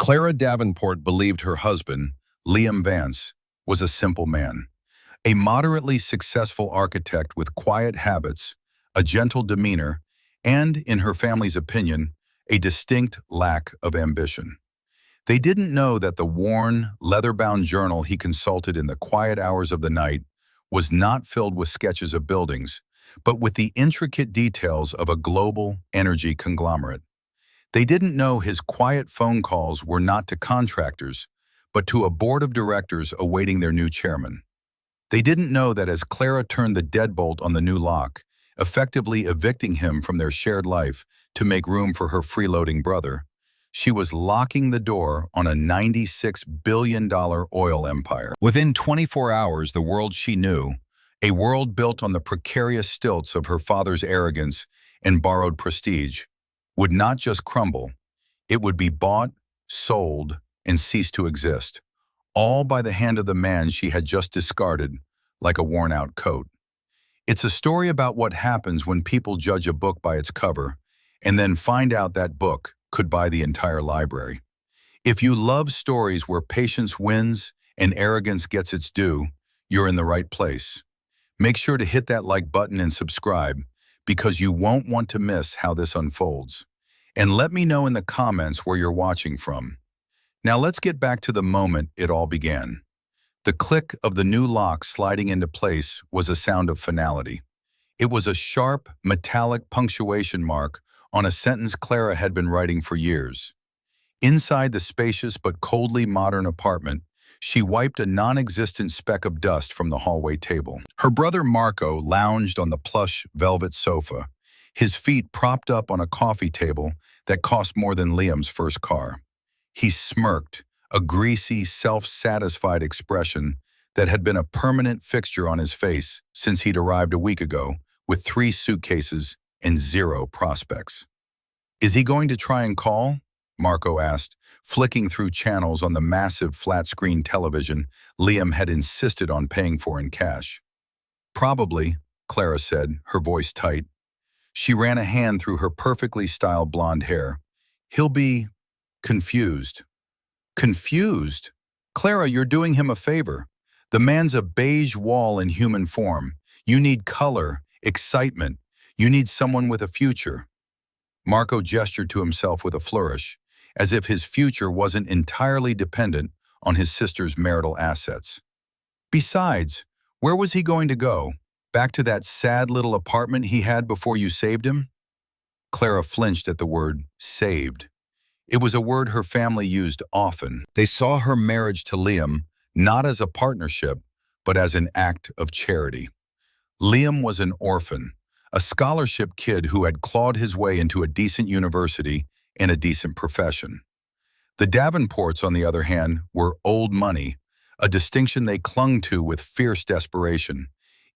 Clara Davenport believed her husband, Liam Vance, was a simple man, a moderately successful architect with quiet habits, a gentle demeanor, and, in her family's opinion, a distinct lack of ambition. They didn't know that the worn, leather-bound journal he consulted in the quiet hours of the night was not filled with sketches of buildings, but with the intricate details of a global energy conglomerate. They didn't know his quiet phone calls were not to contractors, but to a board of directors awaiting their new chairman. They didn't know that as Clara turned the deadbolt on the new lock, effectively evicting him from their shared life to make room for her freeloading brother, she was locking the door on a $96 billion oil empire. Within 24 hours, the world she knew, a world built on the precarious stilts of her father's arrogance and borrowed prestige, would not just crumble, it would be bought, sold, and cease to exist, all by the hand of the man she had just discarded like a worn-out coat. It's a story about what happens when people judge a book by its cover and then find out that book could buy the entire library. If you love stories where patience wins and arrogance gets its due, you're in the right place. Make sure to hit that like button and subscribe because you won't want to miss how this unfolds. And let me know in the comments where you're watching from. Now let's get back to the moment it all began. The click of the new lock sliding into place was a sound of finality. It was a sharp, metallic punctuation mark on a sentence Clara had been writing for years. Inside the spacious but coldly modern apartment, she wiped a non-existent speck of dust from the hallway table. Her brother Marco lounged on the plush velvet sofa, his feet propped up on a coffee table that cost more than Liam's first car. He smirked, a greasy, self-satisfied expression that had been a permanent fixture on his face since he'd arrived a week ago with 3 suitcases and 0 prospects. "Is he going to try and call?" Marco asked, flicking through channels on the massive flat-screen television Liam had insisted on paying for in cash. "Probably," Clara said, her voice tight. She ran a hand through her perfectly styled blonde hair. "He'll be confused." "Confused? Clara, you're doing him a favor. The man's a beige wall in human form. You need color, excitement. You need someone with a future." Marco gestured to himself with a flourish, as if his future wasn't entirely dependent on his sister's marital assets. "Besides, where was he going to go? Back to that sad little apartment he had before you saved him?" Clara flinched at the word saved. It was a word her family used often. They saw her marriage to Liam not as a partnership, but as an act of charity. Liam was an orphan, a scholarship kid who had clawed his way into a decent university and a decent profession. The Davenports, on the other hand, were old money, a distinction they clung to with fierce desperation,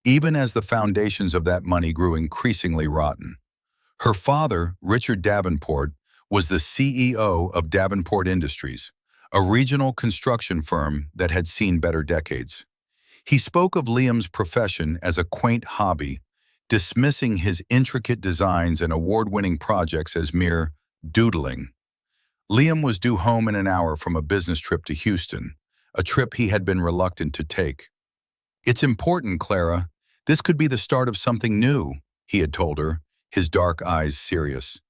even as the foundations of that money grew increasingly rotten. Her father, Richard Davenport, was the CEO of Davenport Industries, a regional construction firm that had seen better decades. He spoke of Liam's profession as a quaint hobby, dismissing his intricate designs and award-winning projects as mere doodling. Liam was due home in an hour from a business trip to Houston, a trip he had been reluctant to take. "It's important, Clara. This could be the start of something new," he had told her, his dark eyes serious.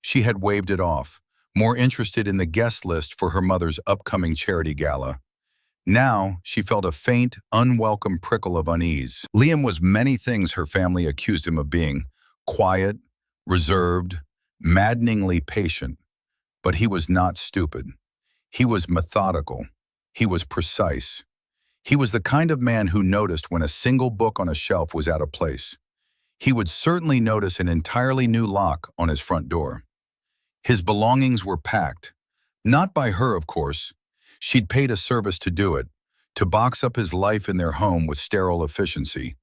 She had waved it off, more interested in the guest list for her mother's upcoming charity gala. Now, she felt a faint, unwelcome prickle of unease. Liam was many things her family accused him of being: quiet, reserved, maddeningly patient. But he was not stupid. He was methodical. He was precise. He was the kind of man who noticed when a single book on a shelf was out of place. He would certainly notice an entirely new lock on his front door. His belongings were packed. Not by her, of course. She'd paid a service to do it, to box up his life in their home with sterile efficiency.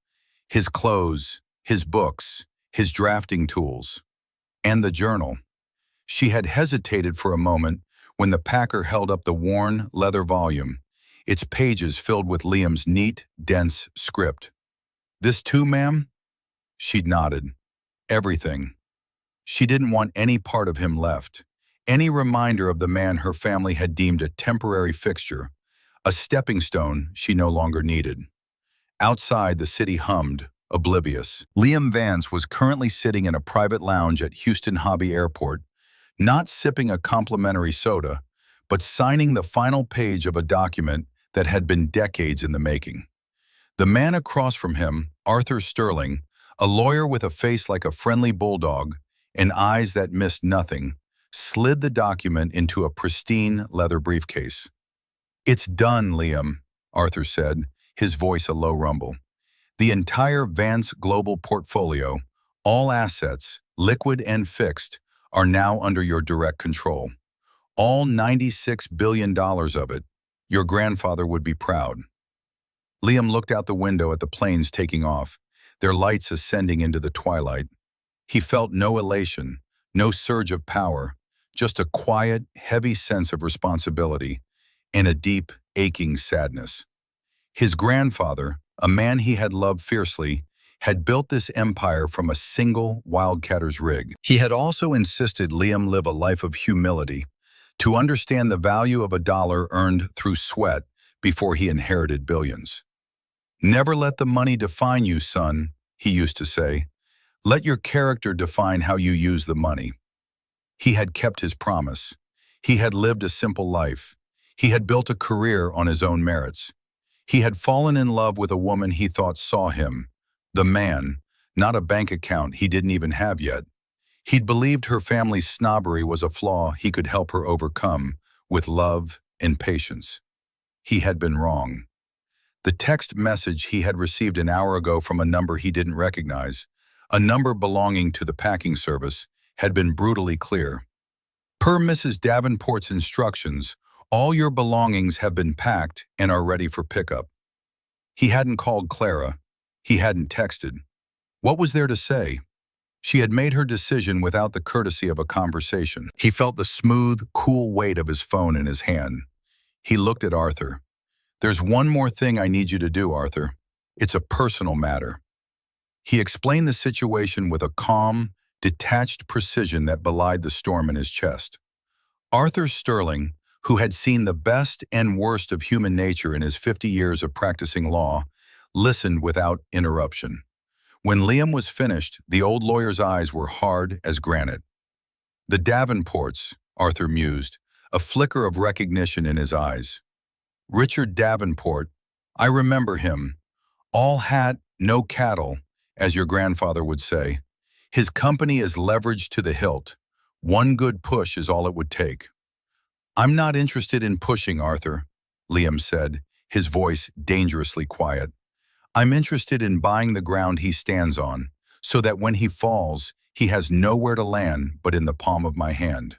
His clothes, his books, his drafting tools, and the journal. She had hesitated for a moment when the packer held up the worn leather volume, its pages filled with Liam's neat, dense script. "This too, ma'am?" She'd nodded. Everything. She didn't want any part of him left. any reminder of the man her family had deemed a temporary fixture, a stepping stone she no longer needed. Outside, the city hummed, oblivious. Liam Vance was currently sitting in a private lounge at Houston Hobby Airport, not sipping a complimentary soda, but signing the final page of a document that had been decades in the making. The man across from him, Arthur Sterling, a lawyer with a face like a friendly bulldog and eyes that missed nothing, slid the document into a pristine leather briefcase. "It's done, Liam," Arthur said, his voice a low rumble. "The entire Vance Global portfolio, all assets, liquid and fixed, are now under your direct control. All $96 billion of it. Your grandfather would be proud." Liam looked out the window at the planes taking off, their lights ascending into the twilight. He felt no elation, no surge of power, just a quiet, heavy sense of responsibility and a deep, aching sadness. His grandfather, a man he had loved fiercely, had built this empire from a single wildcatter's rig. He had also insisted Liam live a life of humility, to understand the value of a dollar earned through sweat before he inherited billions. "Never let the money define you, son," he used to say. "Let your character define how you use the money." He had kept his promise. He had lived a simple life. He had built a career on his own merits. He had fallen in love with a woman he thought saw him, the man, not a bank account he didn't even have yet. He'd believed her family's snobbery was a flaw he could help her overcome with love and patience. He had been wrong. The text message he had received an hour ago from a number he didn't recognize, a number belonging to the packing service, had been brutally clear. "Per Mrs. Davenport's instructions, all your belongings have been packed and are ready for pickup." He hadn't called Clara. He hadn't texted. What was there to say? She had made her decision without the courtesy of a conversation. He felt the smooth, cool weight of his phone in his hand. He looked at Arthur. "There's one more thing I need you to do, Arthur. It's a personal matter." He explained the situation with a calm, detached precision that belied the storm in his chest. Arthur Sterling, who had seen the best and worst of human nature in his 50 years of practicing law, listened without interruption. When Liam was finished, the old lawyer's eyes were hard as granite. "The Davenports," Arthur mused, a flicker of recognition in his eyes. "Richard Davenport, I remember him. All hat, no cattle, as your grandfather would say. His company is leveraged to the hilt. One good push is all it would take." "I'm not interested in pushing, Arthur," Liam said, his voice dangerously quiet. "I'm interested in buying the ground he stands on, so that when he falls, he has nowhere to land but in the palm of my hand."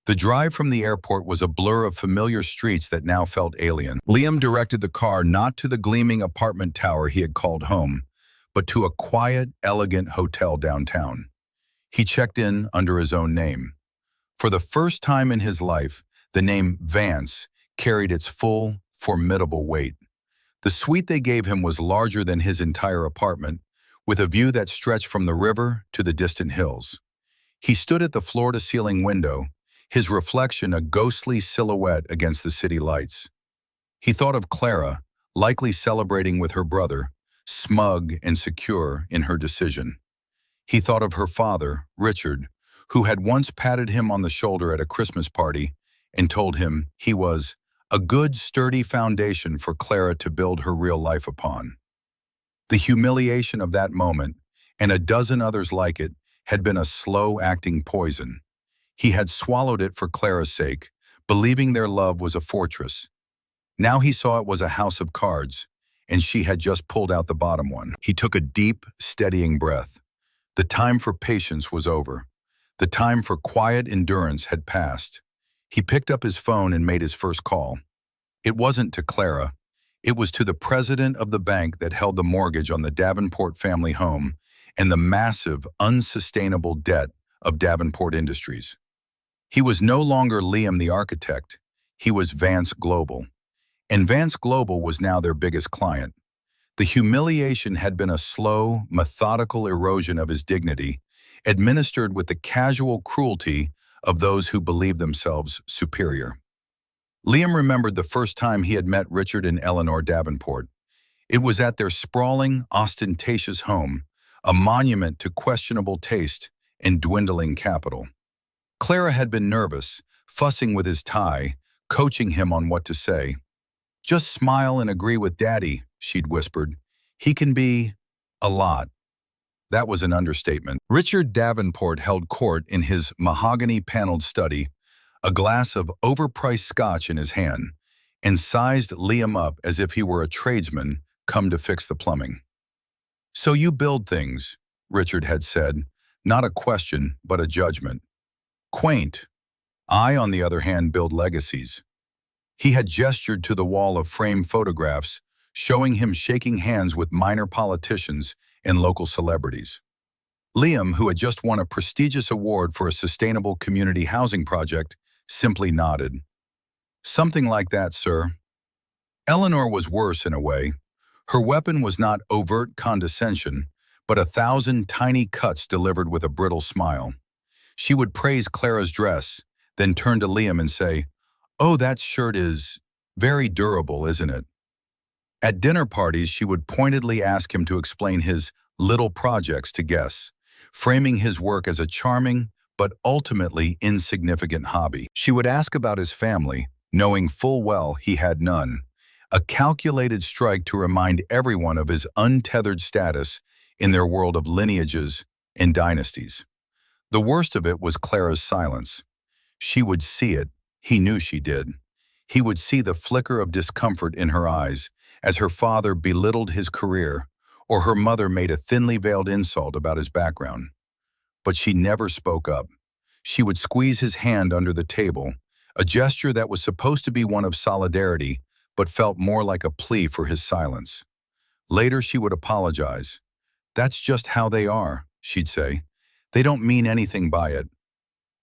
The drive from the airport was a blur of familiar streets that now felt alien. Liam directed the car not to the gleaming apartment tower he had called home, but to a quiet, elegant hotel downtown. He checked in under his own name. For the first time in his life, the name Vance carried its full, formidable weight. The suite they gave him was larger than his entire apartment, with a view that stretched from the river to the distant hills. He stood at the floor-to-ceiling window, his reflection a ghostly silhouette against the city lights. He thought of Clara, likely celebrating with her brother, smug and secure in her decision. He thought of her father, Richard, who had once patted him on the shoulder at a Christmas party and told him he was a good, sturdy foundation for Clara to build her real life upon. The humiliation of that moment, and a dozen others like it, had been a slow-acting poison. He had swallowed it for Clara's sake, believing their love was a fortress. Now he saw it was a house of cards, and she had just pulled out the bottom one. He took a deep, steadying breath. The time for patience was over. The time for quiet endurance had passed. He picked up his phone and made his first call. It wasn't to Clara. It was to the president of the bank that held the mortgage on the Davenport family home and the massive, unsustainable debt of Davenport Industries. He was no longer Liam the architect. He was Vance Global. And Vance Global was now their biggest client. The humiliation had been a slow, methodical erosion of his dignity, administered with the casual cruelty of those who believed themselves superior. Liam remembered the first time he had met Richard and Eleanor Davenport. It was at their sprawling, ostentatious home, a monument to questionable taste and dwindling capital. Clara had been nervous, fussing with his tie, coaching him on what to say. "Just smile and agree with Daddy," she'd whispered. "He can be a lot." That was an understatement. Richard Davenport held court in his mahogany-paneled study, a glass of overpriced scotch in his hand, and sized Liam up as if he were a tradesman come to fix the plumbing. "So you build things," Richard had said, not a question, but a judgment. "Quaint. I, on the other hand, build legacies." He had gestured to the wall of framed photographs, showing him shaking hands with minor politicians and local celebrities. Liam, who had just won a prestigious award for a sustainable community housing project, simply nodded. "Something like that, sir." Eleanor was worse in a way. Her weapon was not overt condescension, but 1,000 tiny cuts delivered with a brittle smile. She would praise Clara's dress, then turn to Liam and say, "Oh, that shirt is very durable, isn't it?" At dinner parties, she would pointedly ask him to explain his little projects to guests, framing his work as a charming but ultimately insignificant hobby. She would ask about his family, knowing full well he had none, a calculated strike to remind everyone of his untethered status in their world of lineages and dynasties. The worst of it was Clara's silence. She would see it. He knew she did. He would see the flicker of discomfort in her eyes as her father belittled his career or her mother made a thinly veiled insult about his background. But she never spoke up. She would squeeze his hand under the table, a gesture that was supposed to be one of solidarity but felt more like a plea for his silence. Later she would apologize. "That's just how they are," she'd say. "They don't mean anything by it."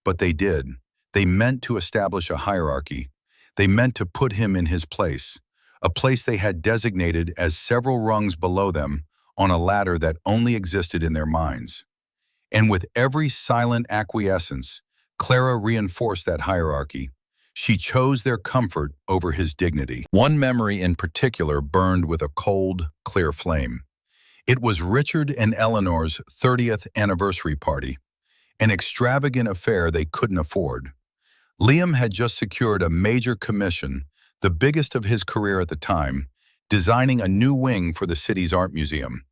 But they did. They meant to establish a hierarchy. They meant to put him in his place, a place they had designated as several rungs below them on a ladder that only existed in their minds. And with every silent acquiescence, Clara reinforced that hierarchy. She chose their comfort over his dignity. One memory in particular burned with a cold, clear flame. It was Richard and Eleanor's 30th anniversary party, an extravagant affair they couldn't afford. Liam had just secured a major commission, the biggest of his career at the time, designing a new wing for the city's art museum.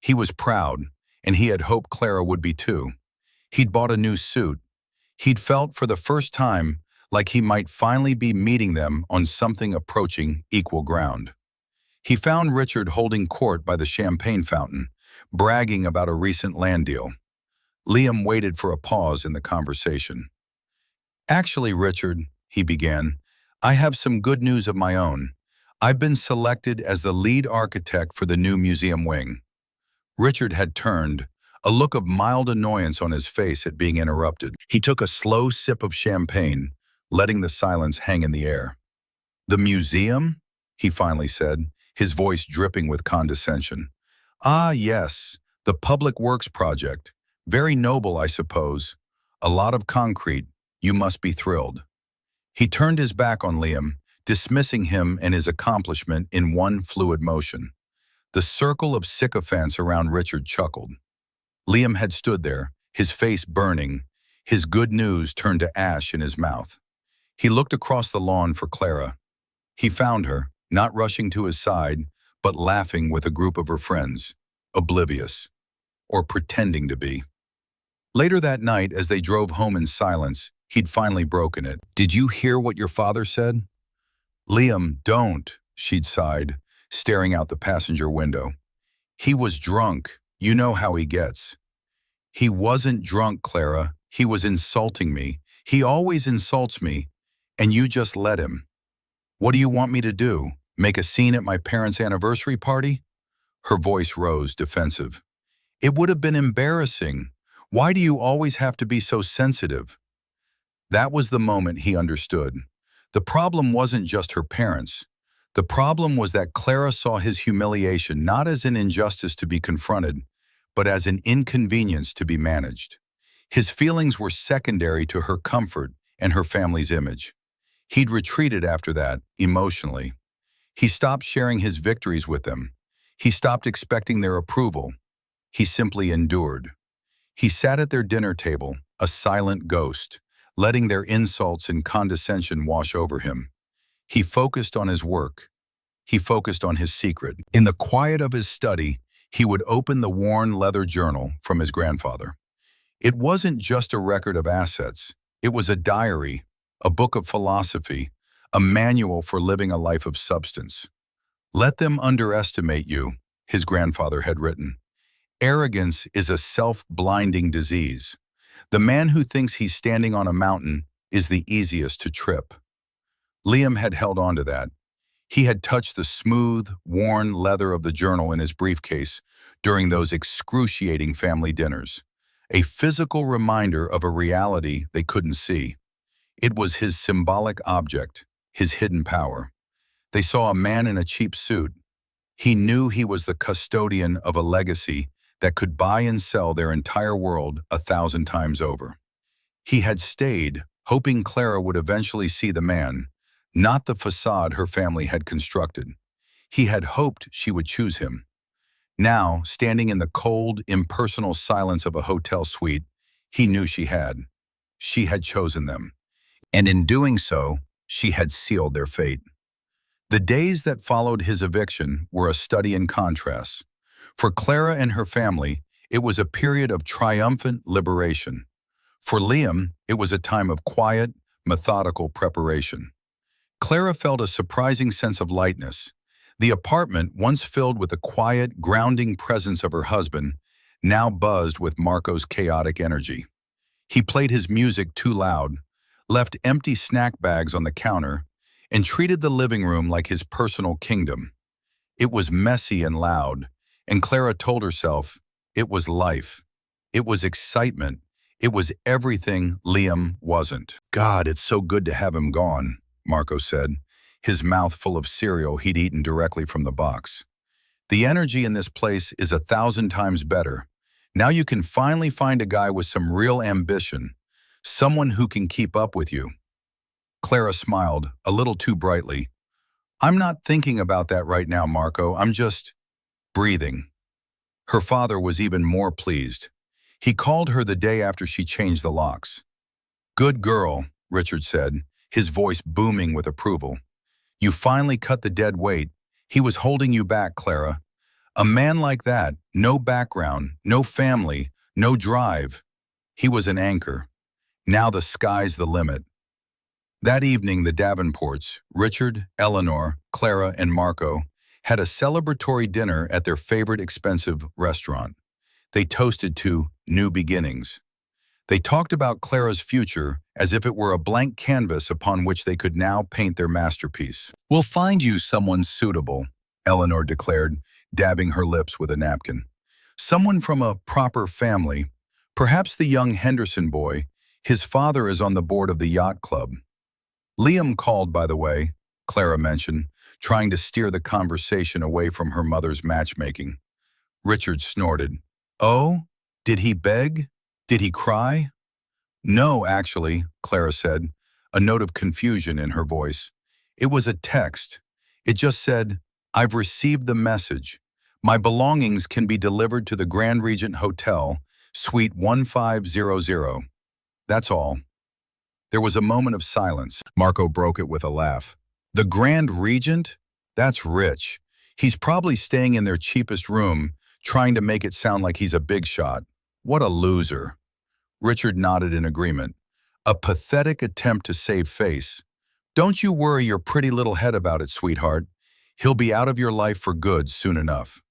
He was proud, and he had hoped Clara would be too. He'd bought a new suit. He'd felt for the first time like he might finally be meeting them on something approaching equal ground. He found Richard holding court by the champagne fountain, bragging about a recent land deal. Liam waited for a pause in the conversation. "Actually, Richard," he began, "I have some good news of my own. I've been selected as the lead architect for the new museum wing." Richard had turned, a look of mild annoyance on his face at being interrupted. He took a slow sip of champagne, letting the silence hang in the air. "The museum?" he finally said, his voice dripping with condescension. "Ah, yes, the public works project. Very noble, I suppose. A lot of concrete. You must be thrilled." He turned his back on Liam, dismissing him and his accomplishment in one fluid motion. The circle of sycophants around Richard chuckled. Liam had stood there, his face burning, his good news turned to ash in his mouth. He looked across the lawn for Clara. He found her, not rushing to his side, but laughing with a group of her friends, oblivious, or pretending to be. Later that night, as they drove home in silence, he'd finally broken it. "Did you hear what your father said?" "Liam, don't," she'd sighed, staring out the passenger window. "He was drunk. You know how he gets." "He wasn't drunk, Clara. He was insulting me. He always insults me, and you just let him." "What do you want me to do? Make a scene at my parents' anniversary party?" Her voice rose, defensive. "It would have been embarrassing. Why do you always have to be so sensitive?" That was the moment he understood. The problem wasn't just her parents. The problem was that Clara saw his humiliation not as an injustice to be confronted, but as an inconvenience to be managed. His feelings were secondary to her comfort and her family's image. He'd retreated after that, emotionally. He stopped sharing his victories with them. He stopped expecting their approval. He simply endured. He sat at their dinner table, a silent ghost, letting their insults and condescension wash over him. He focused on his work. He focused on his secret. In the quiet of his study, he would open the worn leather journal from his grandfather. It wasn't just a record of assets. It was a diary, a book of philosophy, a manual for living a life of substance. "Let them underestimate you," his grandfather had written. "Arrogance is a self-blinding disease. The man who thinks he's standing on a mountain is the easiest to trip." Liam had held on to that. He had touched the smooth, worn leather of the journal in his briefcase during those excruciating family dinners, a physical reminder of a reality they couldn't see. It was his symbolic object, his hidden power. They saw a man in a cheap suit. He knew he was the custodian of a legacy that could buy and sell their entire world 1,000 times over. He had stayed, hoping Clara would eventually see the man, not the facade her family had constructed. He had hoped she would choose him. Now, standing in the cold, impersonal silence of a hotel suite, he knew she had. She had chosen them. And in doing so, she had sealed their fate. The days that followed his eviction were a study in contrasts. For Clara and her family, it was a period of triumphant liberation. For Liam, it was a time of quiet, methodical preparation. Clara felt a surprising sense of lightness. The apartment, once filled with the quiet, grounding presence of her husband, now buzzed with Marco's chaotic energy. He played his music too loud, left empty snack bags on the counter, and treated the living room like his personal kingdom. It was messy and loud, and Clara told herself it was life. It was excitement. It was everything Liam wasn't. "God, it's so good to have him gone," Marco said, his mouth full of cereal he'd eaten directly from the box. "The energy in this place is 1,000 times better. Now you can finally find a guy with some real ambition, someone who can keep up with you." Clara smiled, a little too brightly. "I'm not thinking about that right now, Marco. I'm just breathing." Her father was even more pleased. He called her the day after she changed the locks. "Good girl," Richard said, his voice booming with approval. "You finally cut the dead weight. He was holding you back, Clara. A man like that, no background, no family, no drive. He was an anchor. Now the sky's the limit." That evening, the Davenports, Richard, Eleanor, Clara, and Marco, had a celebratory dinner at their favorite expensive restaurant. They toasted to new beginnings. They talked about Clara's future as if it were a blank canvas upon which they could now paint their masterpiece. "We'll find you someone suitable," Eleanor declared, dabbing her lips with a napkin. "Someone from a proper family, perhaps the young Henderson boy. His father is on the board of the yacht club." "Liam called, by the way," Clara mentioned, trying to steer the conversation away from her mother's matchmaking. Richard snorted. "Oh? Did he beg? Did he cry?" "No, actually," Clara said, a note of confusion in her voice. "It was a text. It just said, 'I've received the message. My belongings can be delivered to the Grand Regent Hotel, Suite 1500. That's all." There was a moment of silence. Marco broke it with a laugh. "The Grand Regent? That's rich. He's probably staying in their cheapest room, trying to make it sound like he's a big shot. What a loser." Richard nodded in agreement. "A pathetic attempt to save face. Don't you worry your pretty little head about it, sweetheart. He'll be out of your life for good soon enough."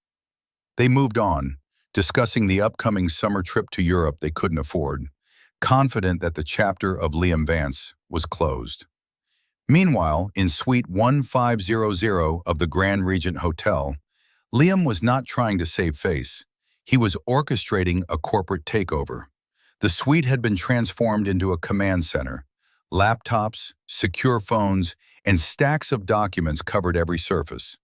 They moved on, discussing the upcoming summer trip to Europe they couldn't afford, confident that the chapter of Liam Vance was closed. Meanwhile, in Suite 1500 of the Grand Regent Hotel, Liam was not trying to save face. He was orchestrating a corporate takeover. The suite had been transformed into a command center. Laptops, secure phones, and stacks of documents covered every surface.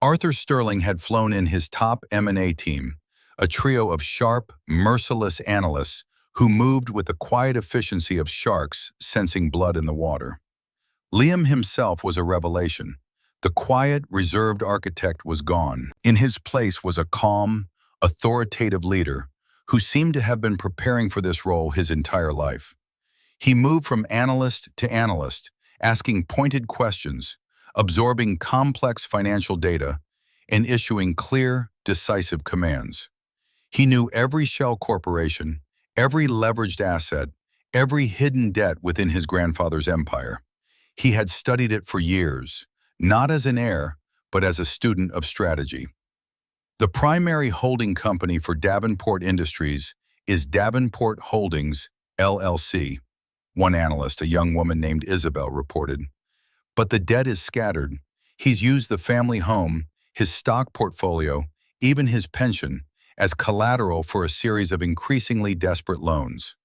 Arthur Sterling had flown in his top M&A team, a trio of sharp, merciless analysts who moved with the quiet efficiency of sharks sensing blood in the water. Liam himself was a revelation. The quiet, reserved architect was gone. In his place was a calm, authoritative leader who seemed to have been preparing for this role his entire life. He moved from analyst to analyst, asking pointed questions, absorbing complex financial data, and issuing clear, decisive commands. He knew every shell corporation, every leveraged asset, every hidden debt within his grandfather's empire. He had studied it for years, not as an heir, but as a student of strategy. The primary holding company for Davenport Industries is Davenport Holdings, LLC. One analyst, a young woman named Isabel, reported. But the debt is scattered. He's used the family home, his stock portfolio, even his pension, as collateral for a series of increasingly desperate loans.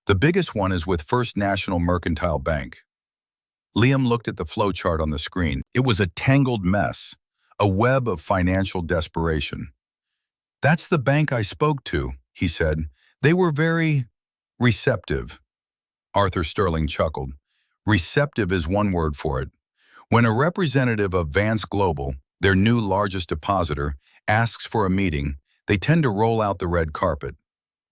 The biggest one is with First National Mercantile Bank. Liam looked at the flowchart on the screen. It was a tangled mess, a web of financial desperation. "That's the bank I spoke to," he said. "They were very receptive." Arthur Sterling chuckled. "Receptive is one word for it. When a representative of Vance Global, their new largest depositor, asks for a meeting, they tend to roll out the red carpet.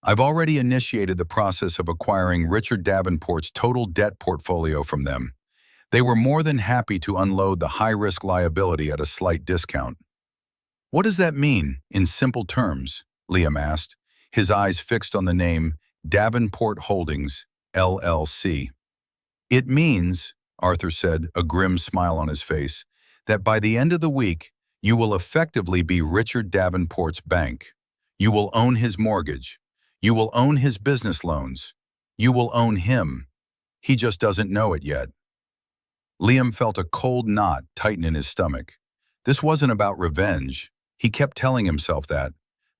I've already initiated the process of acquiring Richard Davenport's total debt portfolio from them. They were more than happy to unload the high-risk liability at a slight discount." "What does that mean, in simple terms?" Liam asked, his eyes fixed on the name Davenport Holdings, LLC. "It means," Arthur said, a grim smile on his face, "that by the end of the week, you will effectively be Richard Davenport's bank. You will own his mortgage. You will own his business loans. You will own him. He just doesn't know it yet." Liam felt a cold knot tighten in his stomach. This wasn't about revenge. He kept telling himself that.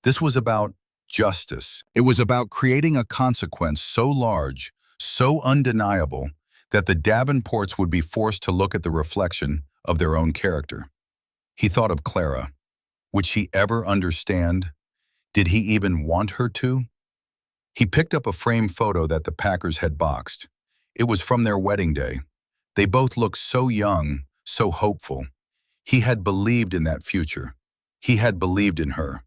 This was about justice. It was about creating a consequence so large, so undeniable, that the Davenports would be forced to look at the reflection of their own character. He thought of Clara. Would she ever understand? Did he even want her to? He picked up a framed photo that the Packers had boxed. It was from their wedding day. They both looked so young, so hopeful. He had believed in that future. He had believed in her.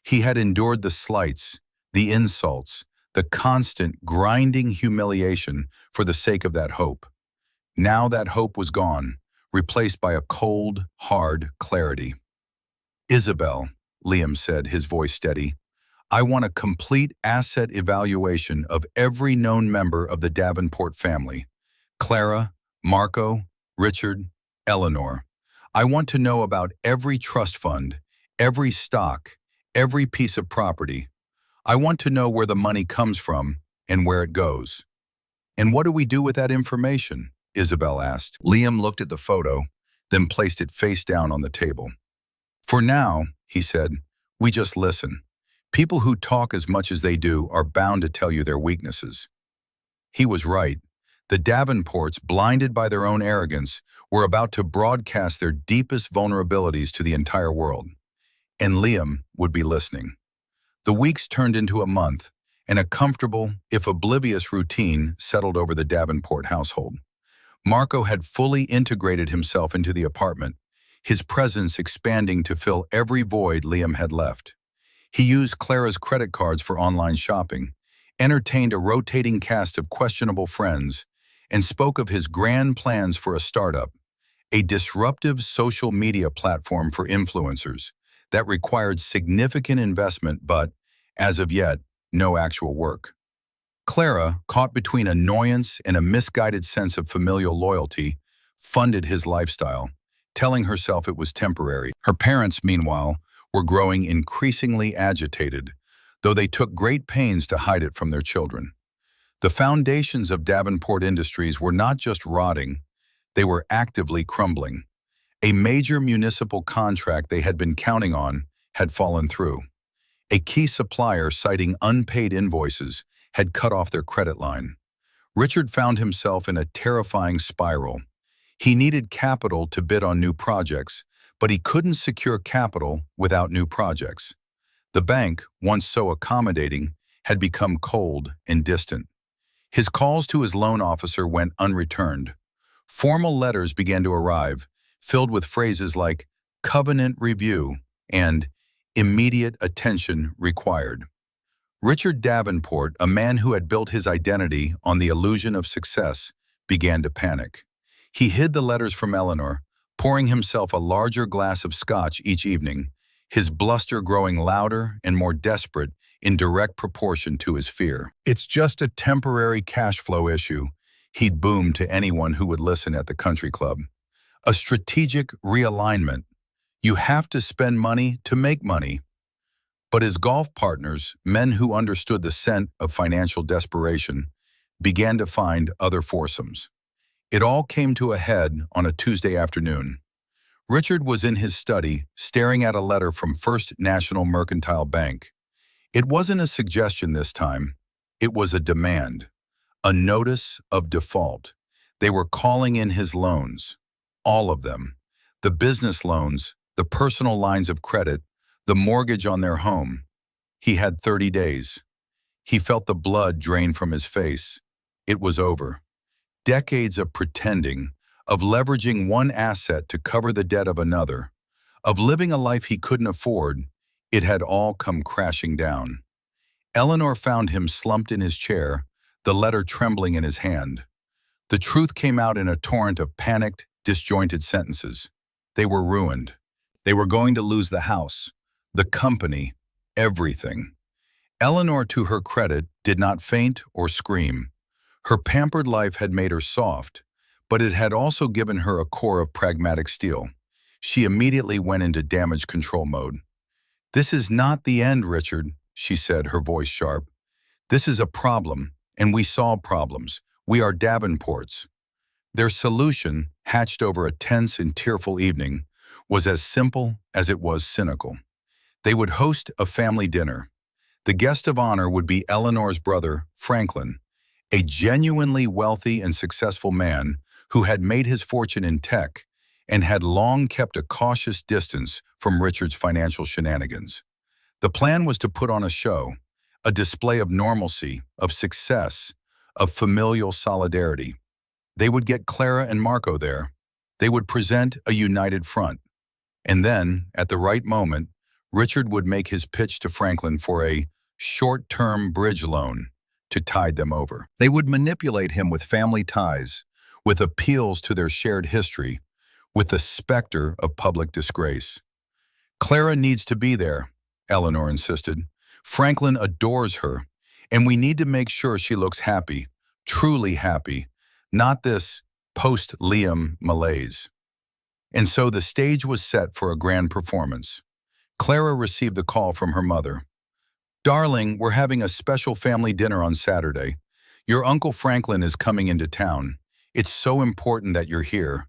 He had endured the slights, the insults, the constant, grinding humiliation for the sake of that hope. Now that hope was gone, replaced by a cold, hard clarity. "Isabel," Liam said, his voice steady, "I want a complete asset evaluation of every known member of the Davenport family. Clara, Marco, Richard, Eleanor. I want to know about every trust fund, every stock, every piece of property. I want to know where the money comes from and where it goes." "And what do we do with that information?" Isabel asked. Liam looked at the photo, then placed it face down on the table. "For now," he said, "we just listen. People who talk as much as they do are bound to tell you their weaknesses." He was right. The Davenports, blinded by their own arrogance, were about to broadcast their deepest vulnerabilities to the entire world. And Liam would be listening. The weeks turned into a month, and a comfortable, if oblivious routine settled over the Davenport household. Marco had fully integrated himself into the apartment, his presence expanding to fill every void Liam had left. He used Clara's credit cards for online shopping, entertained a rotating cast of questionable friends, and spoke of his grand plans for a startup, a disruptive social media platform for influencers that required significant investment but, as of yet, no actual work. Clara, caught between annoyance and a misguided sense of familial loyalty, funded his lifestyle, telling herself it was temporary. Her parents, meanwhile, were growing increasingly agitated, though they took great pains to hide it from their children. The foundations of Davenport Industries were not just rotting, they were actively crumbling. A major municipal contract they had been counting on had fallen through. A key supplier, citing unpaid invoices, had cut off their credit line. Richard found himself in a terrifying spiral. He needed capital to bid on new projects, but he couldn't secure capital without new projects. The bank, once so accommodating, had become cold and distant. His calls to his loan officer went unreturned. Formal letters began to arrive, filled with phrases like covenant review and immediate attention required. Richard Davenport, a man who had built his identity on the illusion of success, began to panic. He hid the letters from Eleanor, pouring himself a larger glass of scotch each evening, his bluster growing louder and more desperate in direct proportion to his fear. "It's just a temporary cash flow issue," he'd boom to anyone who would listen at the country club. "A strategic realignment. You have to spend money to make money." But his golf partners, men who understood the scent of financial desperation, began to find other foursomes. It all came to a head on a Tuesday afternoon. Richard was in his study, staring at a letter from First National Mercantile Bank. It wasn't a suggestion this time. It was a demand, a notice of default. They were calling in his loans, all of them. The business loans, the personal lines of credit, the mortgage on their home. He had 30 days. He felt the blood drain from his face. It was over. Decades of pretending, of leveraging one asset to cover the debt of another, of living a life he couldn't afford, it had all come crashing down. Eleanor found him slumped in his chair, the letter trembling in his hand. The truth came out in a torrent of panicked, disjointed sentences. They were ruined. They were going to lose the house, the company, everything. Eleanor, to her credit, did not faint or scream. Her pampered life had made her soft, but it had also given her a core of pragmatic steel. She immediately went into damage control mode. "This is not the end, Richard," she said, her voice sharp. "This is a problem, and we solve problems. We are Davenports." Their solution, hatched over a tense and tearful evening, was as simple as it was cynical. They would host a family dinner. The guest of honor would be Eleanor's brother, Franklin, a genuinely wealthy and successful man who had made his fortune in tech and had long kept a cautious distance from Richard's financial shenanigans. The plan was to put on a show, a display of normalcy, of success, of familial solidarity. They would get Clara and Marco there. They would present a united front. And then, at the right moment, Richard would make his pitch to Franklin for a short-term bridge loan to tide them over. They would manipulate him with family ties, with appeals to their shared history, with the specter of public disgrace. "Clara needs to be there," Eleanor insisted. "Franklin adores her, and we need to make sure she looks happy, truly happy, not this post-Liam malaise." And so the stage was set for a grand performance. Clara received the call from her mother. "Darling, we're having a special family dinner on Saturday. Your Uncle Franklin is coming into town. It's so important that you're here.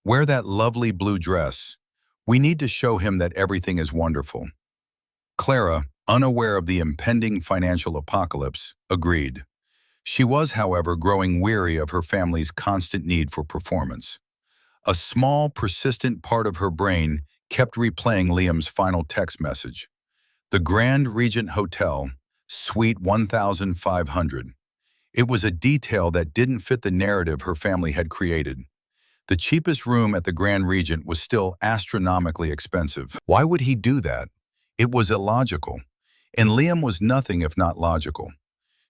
Wear that lovely blue dress. We need to show him that everything is wonderful." Clara, unaware of the impending financial apocalypse, agreed. She was, however, growing weary of her family's constant need for performance. A small, persistent part of her brain kept replaying Liam's final text message. The Grand Regent Hotel, Suite 1500. It was a detail that didn't fit the narrative her family had created. The cheapest room at the Grand Regent was still astronomically expensive. Why would he do that? It was illogical. And Liam was nothing if not logical.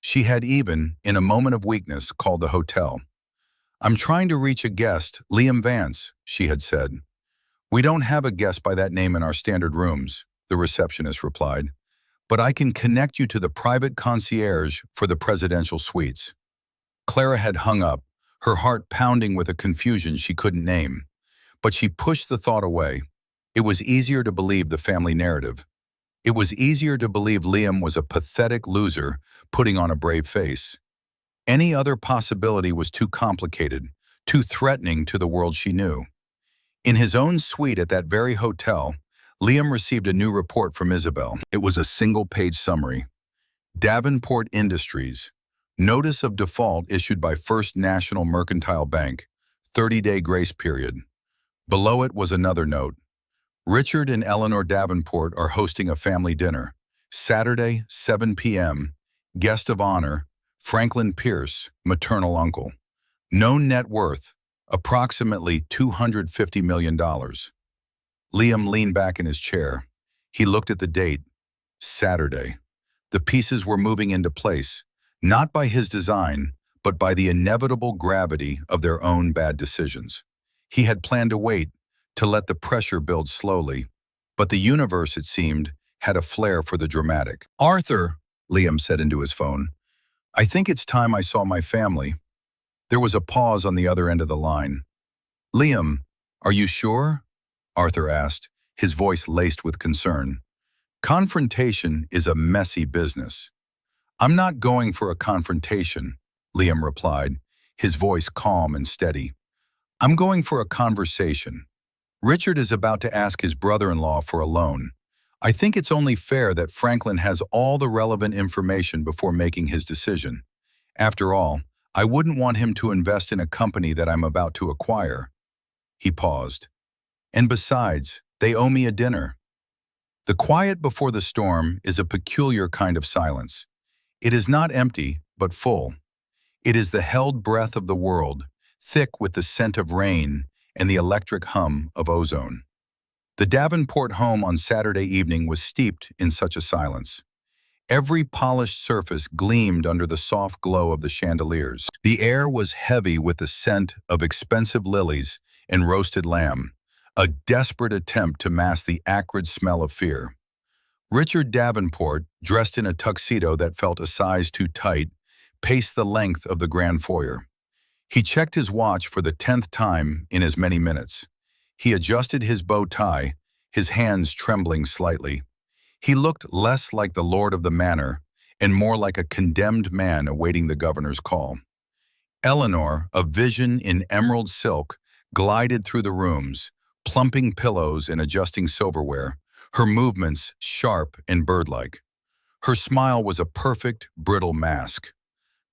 She had even, in a moment of weakness, called the hotel. "I'm trying to reach a guest, Liam Vance," she had said. "We don't have a guest by that name in our standard rooms," the receptionist replied, "but I can connect you to the private concierge for the presidential suites." Clara had hung up, her heart pounding with a confusion she couldn't name. But she pushed the thought away. It was easier to believe the family narrative. It was easier to believe Liam was a pathetic loser putting on a brave face. Any other possibility was too complicated, too threatening to the world she knew. In his own suite at that very hotel, Liam received a new report from Isabel. It was a single-page summary. Davenport Industries. Notice of default issued by First National Mercantile Bank. 30-day grace period. Below it was another note. Richard and Eleanor Davenport are hosting a family dinner. Saturday, 7 p.m. guest of honor, Franklin Pierce, maternal uncle. Known net worth, approximately $250 million. Liam leaned back in his chair. He looked at the date, Saturday. The pieces were moving into place, not by his design, but by the inevitable gravity of their own bad decisions. He had planned to wait, to let the pressure build slowly, but the universe, it seemed, had a flair for the dramatic. "Arthur," Liam said into his phone, "I think it's time I saw my family." There was a pause on the other end of the line. "Liam, are you sure?" Arthur asked, his voice laced with concern. "Confrontation is a messy business." "I'm not going for a confrontation," Liam replied, his voice calm and steady. "I'm going for a conversation. Richard is about to ask his brother-in-law for a loan. I think it's only fair that Franklin has all the relevant information before making his decision. After all, I wouldn't want him to invest in a company that I'm about to acquire." He paused. "And besides, they owe me a dinner." The quiet before the storm is a peculiar kind of silence. It is not empty, but full. It is the held breath of the world, thick with the scent of rain and the electric hum of ozone. The Davenport home on Saturday evening was steeped in such a silence. Every polished surface gleamed under the soft glow of the chandeliers. The air was heavy with the scent of expensive lilies and roasted lamb, a desperate attempt to mask the acrid smell of fear. Richard Davenport, dressed in a tuxedo that felt a size too tight, paced the length of the grand foyer. He checked his watch for the 10th time in as many minutes. He adjusted his bow tie, his hands trembling slightly. He looked less like the lord of the manor and more like a condemned man awaiting the governor's call. Eleanor, a vision in emerald silk, glided through the rooms, plumping pillows and adjusting silverware, her movements sharp and bird-like. Her smile was a perfect, brittle mask.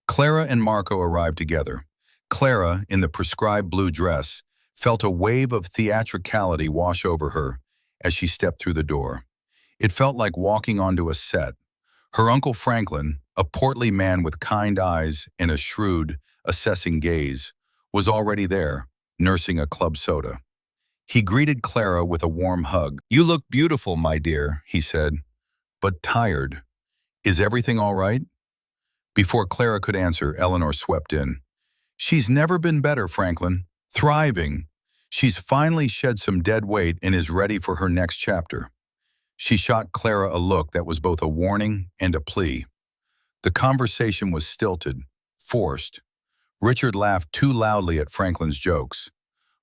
Clara and Marco arrived together. Clara, in the prescribed blue dress, felt a wave of theatricality wash over her as she stepped through the door. It felt like walking onto a set. Her uncle Franklin, a portly man with kind eyes and a shrewd, assessing gaze, was already there, nursing a club soda. He greeted Clara with a warm hug. "You look beautiful, my dear," he said, "but tired. Is everything all right?" Before Clara could answer, Eleanor swept in. "She's never been better, Franklin. Thriving. She's finally shed some dead weight and is ready for her next chapter." She shot Clara a look that was both a warning and a plea. The conversation was stilted, forced. Richard laughed too loudly at Franklin's jokes.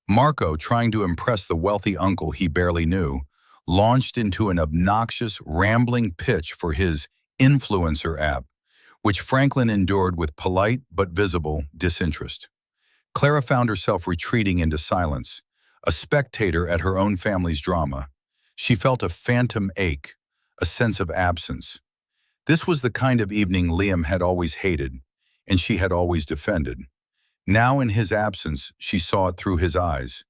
Marco, trying to impress the wealthy uncle he barely knew, launched into an obnoxious, rambling pitch for his influencer app, which Franklin endured with polite but visible disinterest. Clara found herself retreating into silence, a spectator at her own family's drama. She felt a phantom ache, a sense of absence. This was the kind of evening Liam had always hated, and she had always defended. Now in his absence, she saw it through his eyes.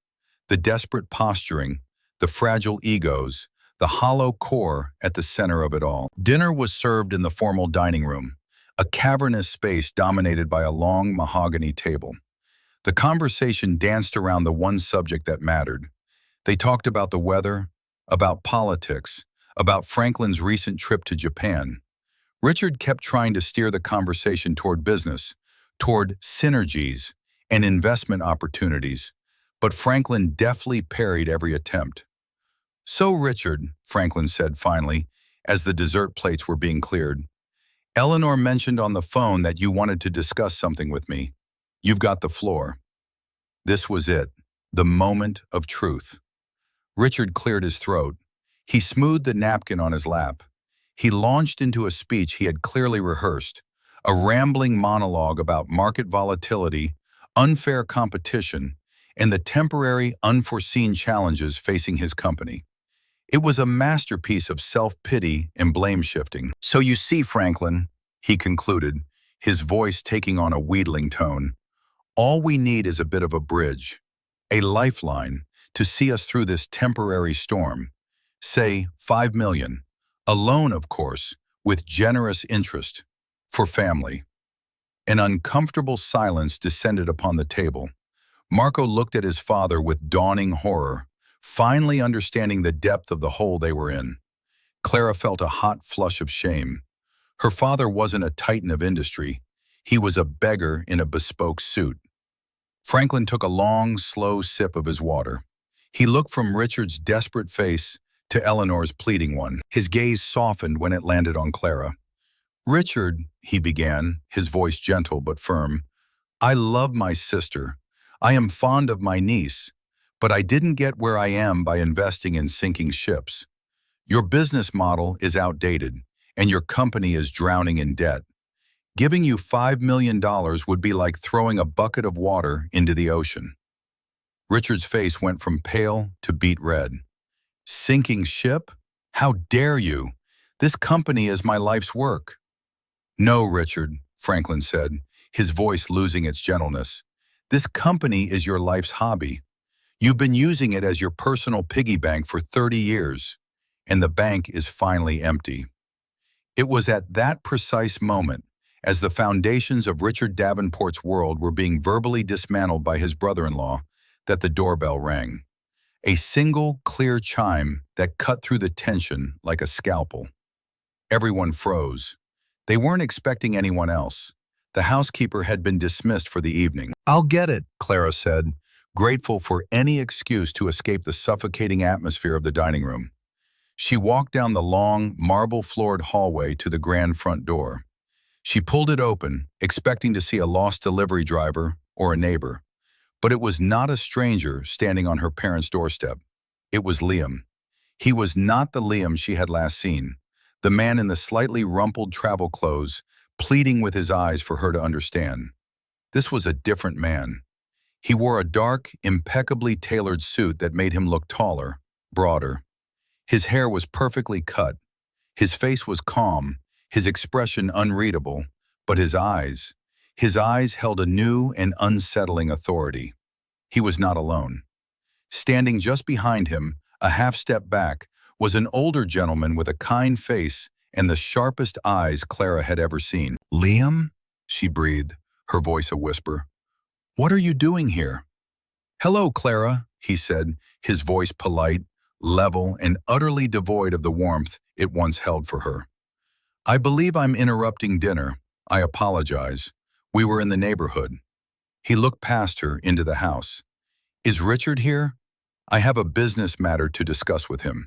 The desperate posturing, the fragile egos, the hollow core at the center of it all. Dinner was served in the formal dining room, a cavernous space dominated by a long mahogany table. The conversation danced around the one subject that mattered. They talked about the weather, about politics, about Franklin's recent trip to Japan. Richard kept trying to steer the conversation toward business, toward synergies and investment opportunities, but Franklin deftly parried every attempt. "So, Richard," Franklin said finally, as the dessert plates were being cleared, "Eleanor mentioned on the phone that you wanted to discuss something with me. You've got the floor." This was it, the moment of truth. Richard cleared his throat. He smoothed the napkin on his lap. He launched into a speech he had clearly rehearsed, a rambling monologue about market volatility, unfair competition, and the temporary, unforeseen challenges facing his company. It was a masterpiece of self-pity and blame-shifting. "So you see, Franklin," he concluded, his voice taking on a wheedling tone, "all we need is a bit of a bridge, a lifeline, to see us through this temporary storm. Say, $5 million. A loan, of course, with generous interest. For family. An uncomfortable silence descended upon the table. Marco looked at his father with dawning horror, finally understanding the depth of the hole they were in. Clara felt a hot flush of shame. Her father wasn't a titan of industry. He was a beggar in a bespoke suit. Franklin took a long, slow sip of his water. He looked from Richard's desperate face to Eleanor's pleading one. His gaze softened when it landed on Clara. "Richard," he began, his voice gentle but firm, "I love my sister. I am fond of my niece, but I didn't get where I am by investing in sinking ships. Your business model is outdated, and your company is drowning in debt. Giving you $5 million would be like throwing a bucket of water into the ocean." Richard's face went from pale to beet red. "Sinking ship? How dare you? This company is my life's work." "No, Richard," Franklin said, his voice losing its gentleness. "This company is your life's hobby. You've been using it as your personal piggy bank for 30 years, and the bank is finally empty." It was at that precise moment, as the foundations of Richard Davenport's world were being verbally dismantled by his brother-in-law, that the doorbell rang. A single, clear chime that cut through the tension like a scalpel. Everyone froze. They weren't expecting anyone else. The housekeeper had been dismissed for the evening. "I'll get it," Clara said, grateful for any excuse to escape the suffocating atmosphere of the dining room. She walked down the long, marble-floored hallway to the grand front door. She pulled it open, expecting to see a lost delivery driver or a neighbor. But it was not a stranger standing on her parents' doorstep. It was Liam. He was not the Liam she had last seen, the man in the slightly rumpled travel clothes, pleading with his eyes for her to understand. This was a different man. He wore a dark, impeccably tailored suit that made him look taller, broader. His hair was perfectly cut. His face was calm, his expression unreadable, but his eyes held a new and unsettling authority. He was not alone. Standing just behind him, a half step back, was an older gentleman with a kind face and the sharpest eyes Clara had ever seen. "Liam?" she breathed, her voice a whisper. "What are you doing here?" "Hello, Clara," he said, his voice polite, level, and utterly devoid of the warmth it once held for her. "I believe I'm interrupting dinner. I apologize. We were in the neighborhood." He looked past her into the house. "Is Richard here? I have a business matter to discuss with him."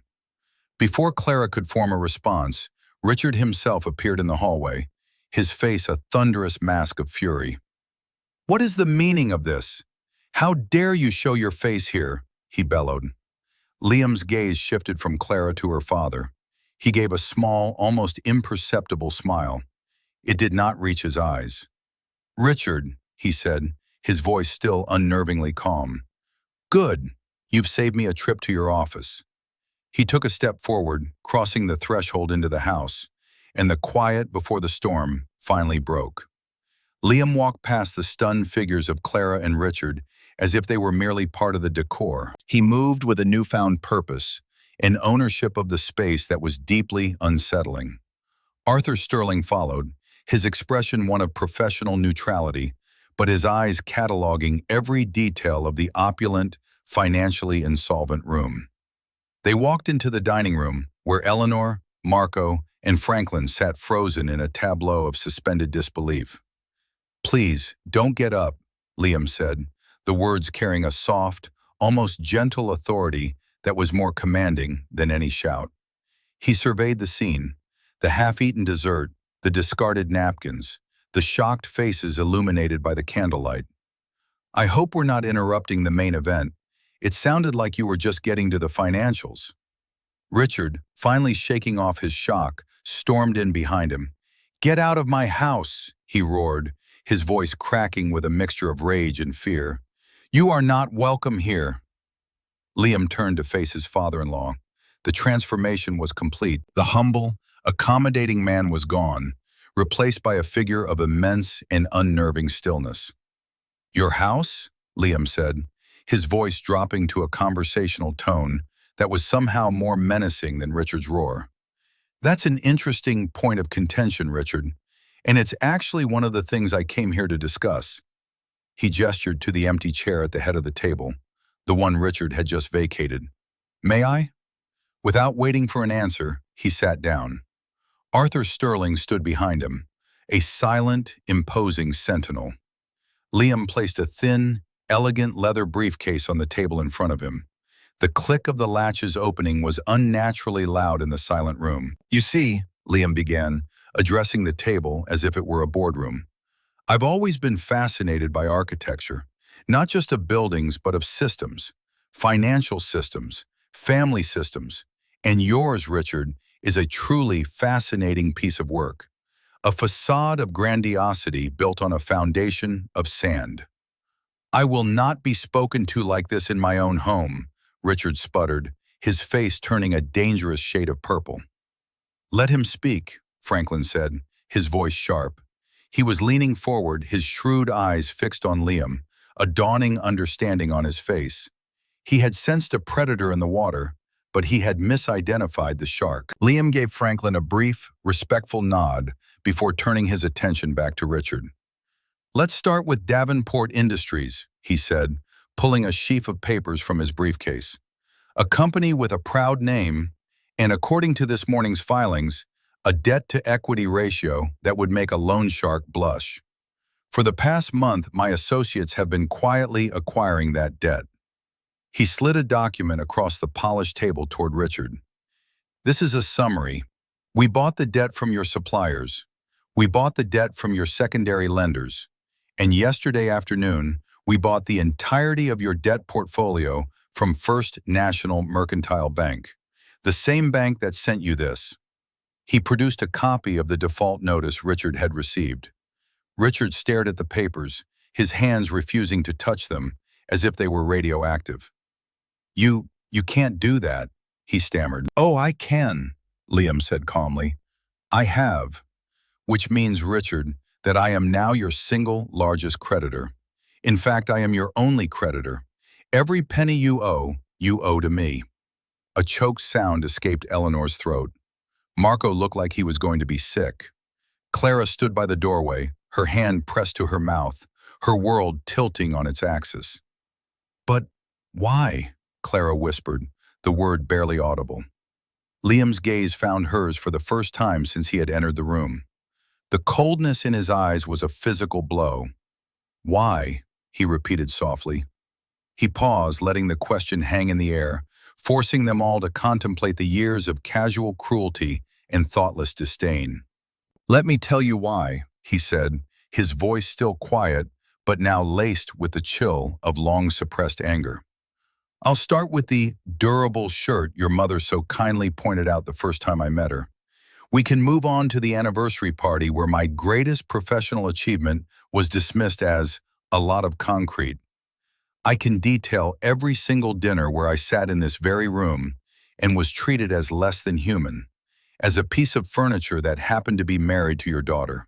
Before Clara could form a response, Richard himself appeared in the hallway, his face a thunderous mask of fury. "What is the meaning of this? How dare you show your face here?" he bellowed. Liam's gaze shifted from Clara to her father. He gave a small, almost imperceptible smile. It did not reach his eyes. "Richard," he said, his voice still unnervingly calm. "Good. You've saved me a trip to your office." He took a step forward, crossing the threshold into the house, and the quiet before the storm finally broke. Liam walked past the stunned figures of Clara and Richard as if they were merely part of the decor. He moved with a newfound purpose, an ownership of the space that was deeply unsettling. Arthur Sterling followed, his expression one of professional neutrality, but his eyes cataloging every detail of the opulent, financially insolvent room. They walked into the dining room, where Eleanor, Marco, and Franklin sat frozen in a tableau of suspended disbelief. "Please, don't get up," Liam said, the words carrying a soft, almost gentle authority that was more commanding than any shout. He surveyed the scene, the half-eaten dessert, the discarded napkins, the shocked faces illuminated by the candlelight. "I hope we're not interrupting the main event. It sounded like you were just getting to the financials." Richard, finally shaking off his shock, stormed in behind him. "Get out of my house," he roared, his voice cracking with a mixture of rage and fear. "You are not welcome here." Liam turned to face his father-in-law. The transformation was complete. The humble, accommodating man was gone, replaced by a figure of immense and unnerving stillness. "Your house?" Liam said, his voice dropping to a conversational tone that was somehow more menacing than Richard's roar. "That's an interesting point of contention, Richard. And it's actually one of the things I came here to discuss. He gestured to the empty chair at the head of the table, the one Richard had just vacated. May I? Without waiting for an answer, he sat down. Arthur Sterling stood behind him, a silent, imposing sentinel. Liam placed a thin, elegant leather briefcase on the table in front of him. The click of the latches opening was unnaturally loud in the silent room. You see, Liam began, addressing the table as if it were a boardroom. I've always been fascinated by architecture, not just of buildings, but of systems, financial systems, family systems, and yours, Richard, is a truly fascinating piece of work. A facade of grandiosity built on a foundation of sand. I will not be spoken to like this in my own home, Richard sputtered, his face turning a dangerous shade of purple. Let him speak, Franklin said, his voice sharp. He was leaning forward, his shrewd eyes fixed on Liam, a dawning understanding on his face. He had sensed a predator in the water, but he had misidentified the shark. Liam gave Franklin a brief, respectful nod before turning his attention back to Richard. Let's start with Davenport Industries, he said, pulling a sheaf of papers from his briefcase. A company with a proud name, and according to this morning's filings, a debt-to-equity ratio that would make a loan shark blush. For the past month, my associates have been quietly acquiring that debt. He slid a document across the polished table toward Richard. This is a summary. We bought the debt from your suppliers. We bought the debt from your secondary lenders. And yesterday afternoon, we bought the entirety of your debt portfolio from First National Mercantile Bank, the same bank that sent you this. He produced a copy of the default notice Richard had received. Richard stared at the papers, his hands refusing to touch them, as if they were radioactive. You can't do that, he stammered. Oh, I can, Liam said calmly. I have, which means, Richard, that I am now your single largest creditor. In fact, I am your only creditor. Every penny you owe to me. A choked sound escaped Eleanor's throat. Marco looked like he was going to be sick. Clara stood by the doorway, her hand pressed to her mouth, her world tilting on its axis. But why? Clara whispered, the word barely audible. Liam's gaze found hers for the first time since he had entered the room. The coldness in his eyes was a physical blow. Why? He repeated softly. He paused, letting the question hang in the air, forcing them all to contemplate the years of casual cruelty and thoughtless disdain. Let me tell you why, he said, his voice still quiet, but now laced with the chill of long-suppressed anger. I'll start with the durable shirt your mother so kindly pointed out the first time I met her. We can move on to the anniversary party where my greatest professional achievement was dismissed as a lot of concrete. I can detail every single dinner where I sat in this very room and was treated as less than human, as a piece of furniture that happened to be married to your daughter.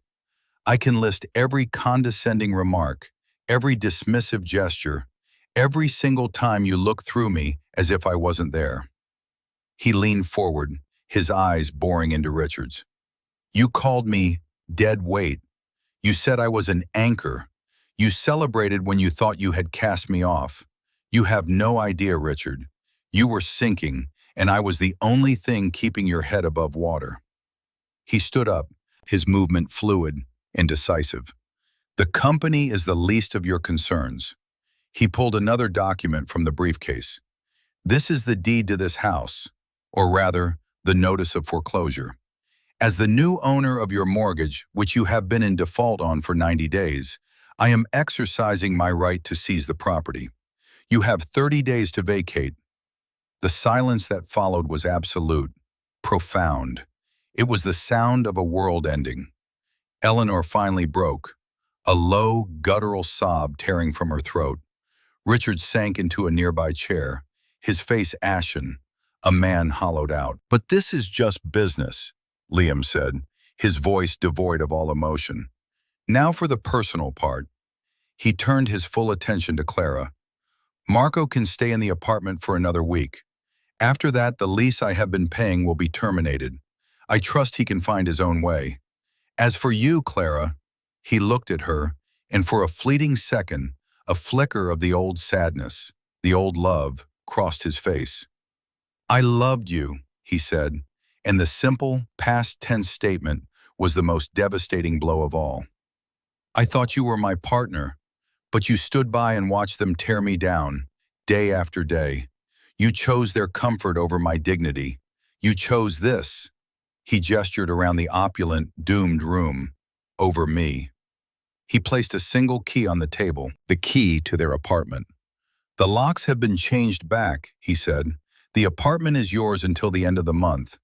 I can list every condescending remark, every dismissive gesture, every single time you looked through me as if I wasn't there. He leaned forward, his eyes boring into Richard's. You called me dead weight. You said I was an anchor. You celebrated when you thought you had cast me off. You have no idea, Richard. You were sinking, and I was the only thing keeping your head above water. He stood up, his movement fluid, indecisive. The company is the least of your concerns. He pulled another document from the briefcase. This is the deed to this house, or rather, the notice of foreclosure. As the new owner of your mortgage, which you have been in default on for 90 days, I am exercising my right to seize the property. You have 30 days to vacate. The silence that followed was absolute, profound. It was the sound of a world ending. Eleanor finally broke, a low, guttural sob tearing from her throat. Richard sank into a nearby chair, his face ashen, a man hollowed out. But this is just business, Liam said, his voice devoid of all emotion. Now for the personal part. He turned his full attention to Clara. Marco can stay in the apartment for another week. After that, the lease I have been paying will be terminated. I trust he can find his own way. As for you, Clara, he looked at her, and for a fleeting second, a flicker of the old sadness, the old love, crossed his face. I loved you, he said, and the simple, past tense statement was the most devastating blow of all. I thought you were my partner, but you stood by and watched them tear me down, day after day. You chose their comfort over my dignity. You chose this. He gestured around the opulent, doomed room, over me. He placed a single key on the table, the key to their apartment. The locks have been changed back, he said. The apartment is yours until the end of the month.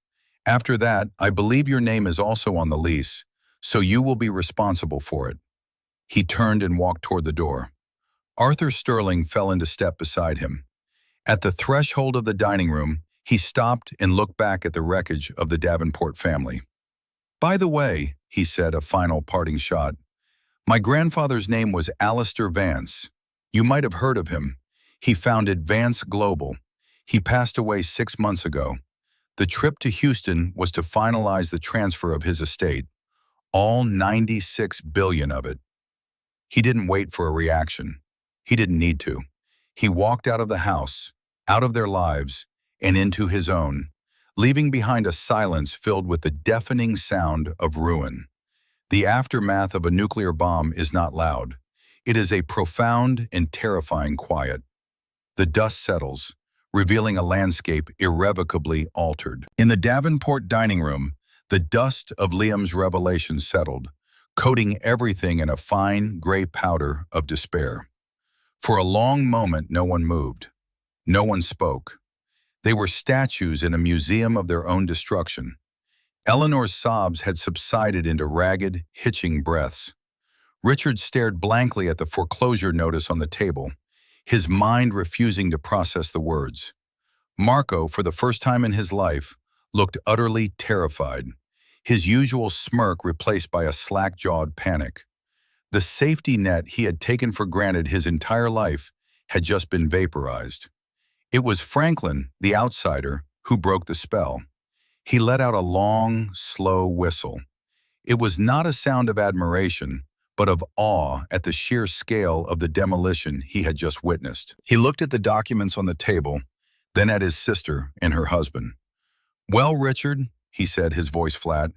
After that, I believe your name is also on the lease, so you will be responsible for it. He turned and walked toward the door. Arthur Sterling fell into step beside him. At the threshold of the dining room, he stopped and looked back at the wreckage of the Davenport family. By the way, he said, a final parting shot, my grandfather's name was Alistair Vance. You might have heard of him. He founded Vance Global. He passed away 6 months ago. The trip to Houston was to finalize the transfer of his estate, all 96 billion of it. He didn't wait for a reaction. He didn't need to. He walked out of the house, out of their lives, and into his own, leaving behind a silence filled with the deafening sound of ruin. The aftermath of a nuclear bomb is not loud. It is a profound and terrifying quiet. The dust settles, revealing a landscape irrevocably altered. In the Davenport dining room, the dust of Liam's revelation settled, coating everything in a fine gray powder of despair. For a long moment, no one moved. No one spoke. They were statues in a museum of their own destruction. Eleanor's sobs had subsided into ragged, hitching breaths. Richard stared blankly at the foreclosure notice on the table, his mind refusing to process the words. Marco, for the first time in his life, looked utterly terrified, his usual smirk replaced by a slack-jawed panic. The safety net he had taken for granted his entire life had just been vaporized. It was Franklin, the outsider, who broke the spell. He let out a long, slow whistle. It was not a sound of admiration, but of awe at the sheer scale of the demolition he had just witnessed. He looked at the documents on the table, then at his sister and her husband. Well, Richard, he said, his voice flat,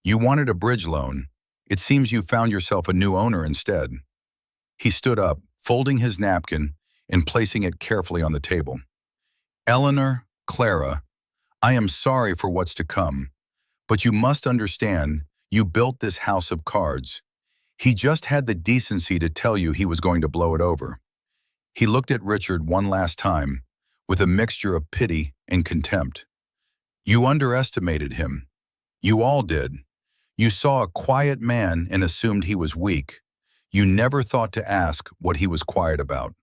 you wanted a bridge loan. It seems you found yourself a new owner instead. He stood up, folding his napkin and placing it carefully on the table. Eleanor, Clara, I am sorry for what's to come, but you must understand, you built this house of cards. He just had the decency to tell you he was going to blow it over. He looked at Richard one last time, with a mixture of pity and contempt. You underestimated him. You all did. You saw a quiet man and assumed he was weak. You never thought to ask what he was quiet about.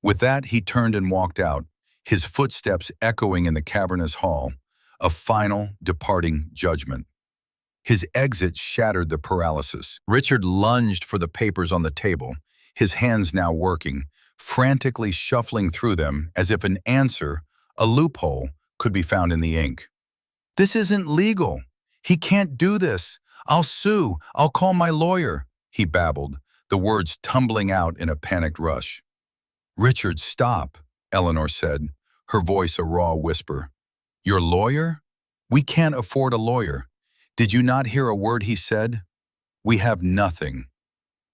With that, he turned and walked out, his footsteps echoing in the cavernous hall, a final, departing judgment. His exit shattered the paralysis. Richard lunged for the papers on the table, his hands now working, frantically shuffling through them as if an answer, a loophole, could be found in the ink. This isn't legal. He can't do this. I'll sue. I'll call my lawyer, he babbled, the words tumbling out in a panicked rush. Richard, stop, Eleanor said, her voice a raw whisper. Your lawyer? We can't afford a lawyer. Did you not hear a word he said? We have nothing.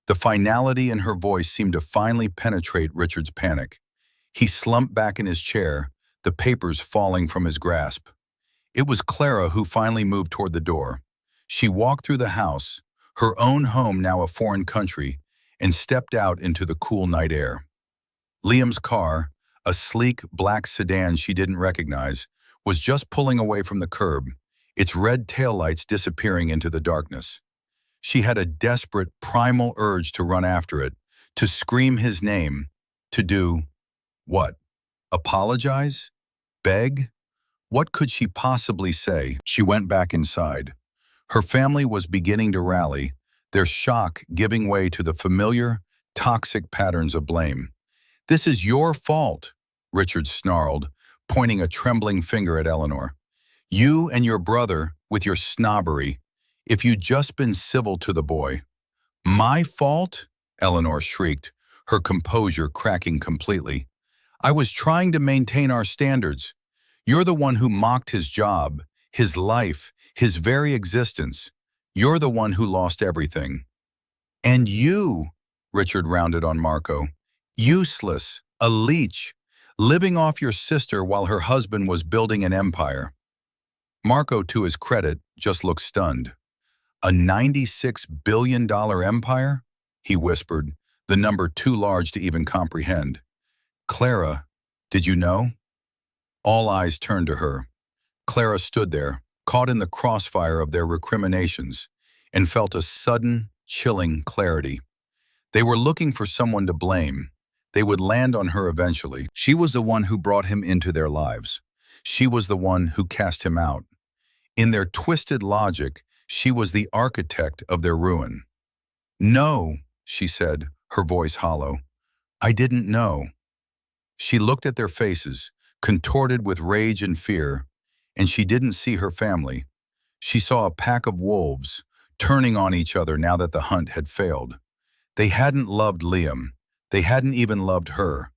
The finality in her voice seemed to finally penetrate Richard's panic. He slumped back in his chair, the papers falling from his grasp. It was Clara who finally moved toward the door. She walked through the house, her own home now a foreign country, and stepped out into the cool night air. Liam's car, a sleek black sedan she didn't recognize, was just pulling away from the curb, its red taillights disappearing into the darkness. She had a desperate, primal urge to run after it, to scream his name, to do what? Apologize? Beg? What could she possibly say? She went back inside. Her family was beginning to rally, their shock giving way to the familiar, toxic patterns of blame. This is your fault, Richard snarled, pointing a trembling finger at Eleanor. You and your brother, with your snobbery. If you'd just been civil to the boy." "My fault?" Eleanor shrieked, her composure cracking completely. "I was trying to maintain our standards. You're the one who mocked his job, his life, his very existence. You're the one who lost everything." "And you," Richard rounded on Marco, "useless, a leech, living off your sister while her husband was building an empire." Marco, to his credit, just looked stunned. "A $96 billion empire?" he whispered, the number too large to even comprehend. "Clara, did you know?" All eyes turned to her. Clara stood there, caught in the crossfire of their recriminations, and felt a sudden, chilling clarity. They were looking for someone to blame. They would land on her eventually. She was the one who brought him into their lives. She was the one who cast him out. In their twisted logic, she was the architect of their ruin. "No," she said, her voice hollow. "I didn't know." She looked at their faces, contorted with rage and fear, and she didn't see her family. She saw a pack of wolves, turning on each other now that the hunt had failed. They hadn't loved Liam. They hadn't even loved her.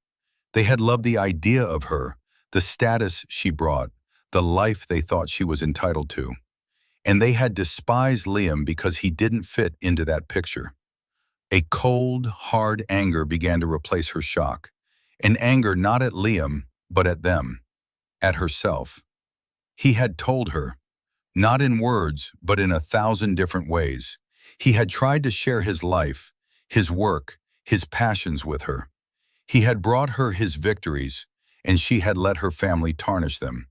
They had loved the idea of her, the status she brought, the life they thought she was entitled to. And they had despised Liam because he didn't fit into that picture. A cold, hard anger began to replace her shock. An anger not at Liam, but at them, at herself. He had told her, not in words, but in 1,000 different ways. He had tried to share his life, his work, his passions with her. He had brought her his victories, and she had let her family tarnish them.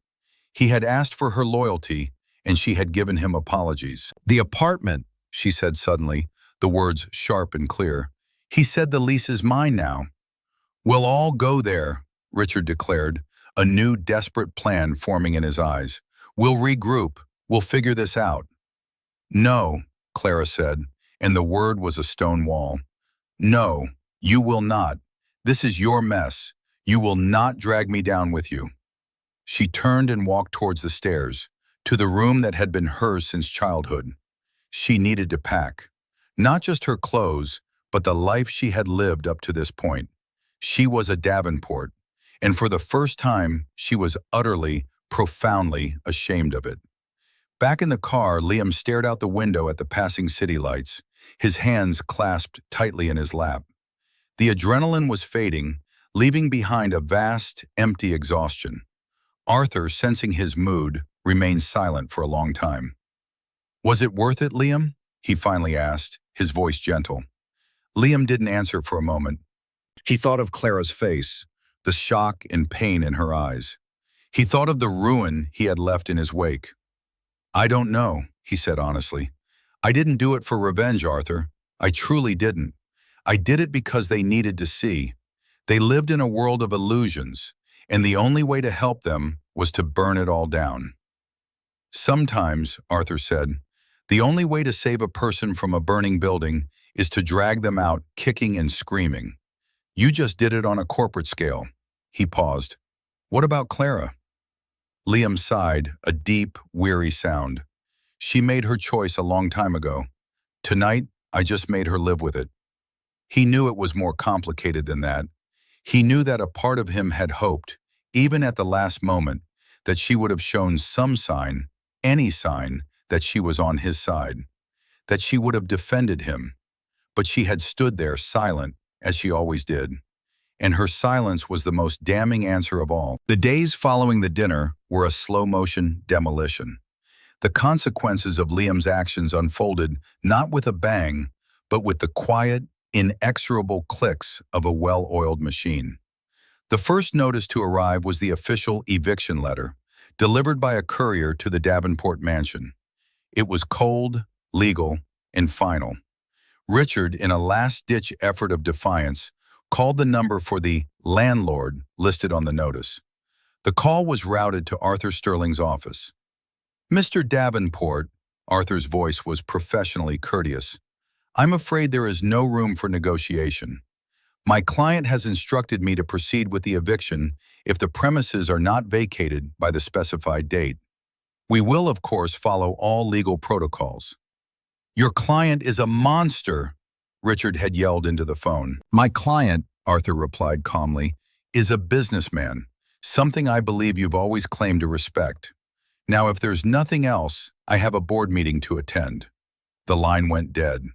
He had asked for her loyalty, and she had given him apologies. "The apartment," she said suddenly, the words sharp and clear. "He said the lease is mine now." "We'll all go there," Richard declared, a new desperate plan forming in his eyes. "We'll regroup. We'll figure this out." "No," Clara said, and the word was a stone wall. "No, you will not. This is your mess. You will not drag me down with you." She turned and walked towards the stairs, to the room that had been hers since childhood. She needed to pack. Not just her clothes, but the life she had lived up to this point. She was a Davenport, and for the first time, she was utterly, profoundly ashamed of it. Back in the car, Liam stared out the window at the passing city lights, his hands clasped tightly in his lap. The adrenaline was fading, leaving behind a vast, empty exhaustion. Arthur, sensing his mood, remained silent for a long time. "Was it worth it, Liam?" he finally asked, his voice gentle. Liam didn't answer for a moment. He thought of Clara's face, the shock and pain in her eyes. He thought of the ruin he had left in his wake. "I don't know," he said honestly. "I didn't do it for revenge, Arthur. I truly didn't. I did it because they needed to see. They lived in a world of illusions, and the only way to help them was to burn it all down." "Sometimes," Arthur said, "the only way to save a person from a burning building is to drag them out kicking and screaming. You just did it on a corporate scale." He paused. "What about Clara?" Liam sighed, a deep, weary sound. "She made her choice a long time ago. Tonight, I just made her live with it." He knew it was more complicated than that. He knew that a part of him had hoped, even at the last moment, that she would have shown some sign, any sign, that she was on his side, that she would have defended him. But she had stood there silent, as she always did. And her silence was the most damning answer of all. The days following the dinner were a slow-motion demolition. The consequences of Liam's actions unfolded not with a bang, but with the quiet, inexorable clicks of a well-oiled machine. The first notice to arrive was the official eviction letter, delivered by a courier to the Davenport mansion. It was cold, legal, and final. Richard, in a last-ditch effort of defiance, called the number for the landlord listed on the notice. The call was routed to Arthur Sterling's office. "Mr. Davenport," Arthur's voice was professionally courteous, "I'm afraid there is no room for negotiation. My client has instructed me to proceed with the eviction if the premises are not vacated by the specified date. We will, of course, follow all legal protocols." "Your client is a monster," Richard had yelled into the phone. "My client," Arthur replied calmly, "is a businessman, something I believe you've always claimed to respect. Now, if there's nothing else, I have a board meeting to attend." The line went dead.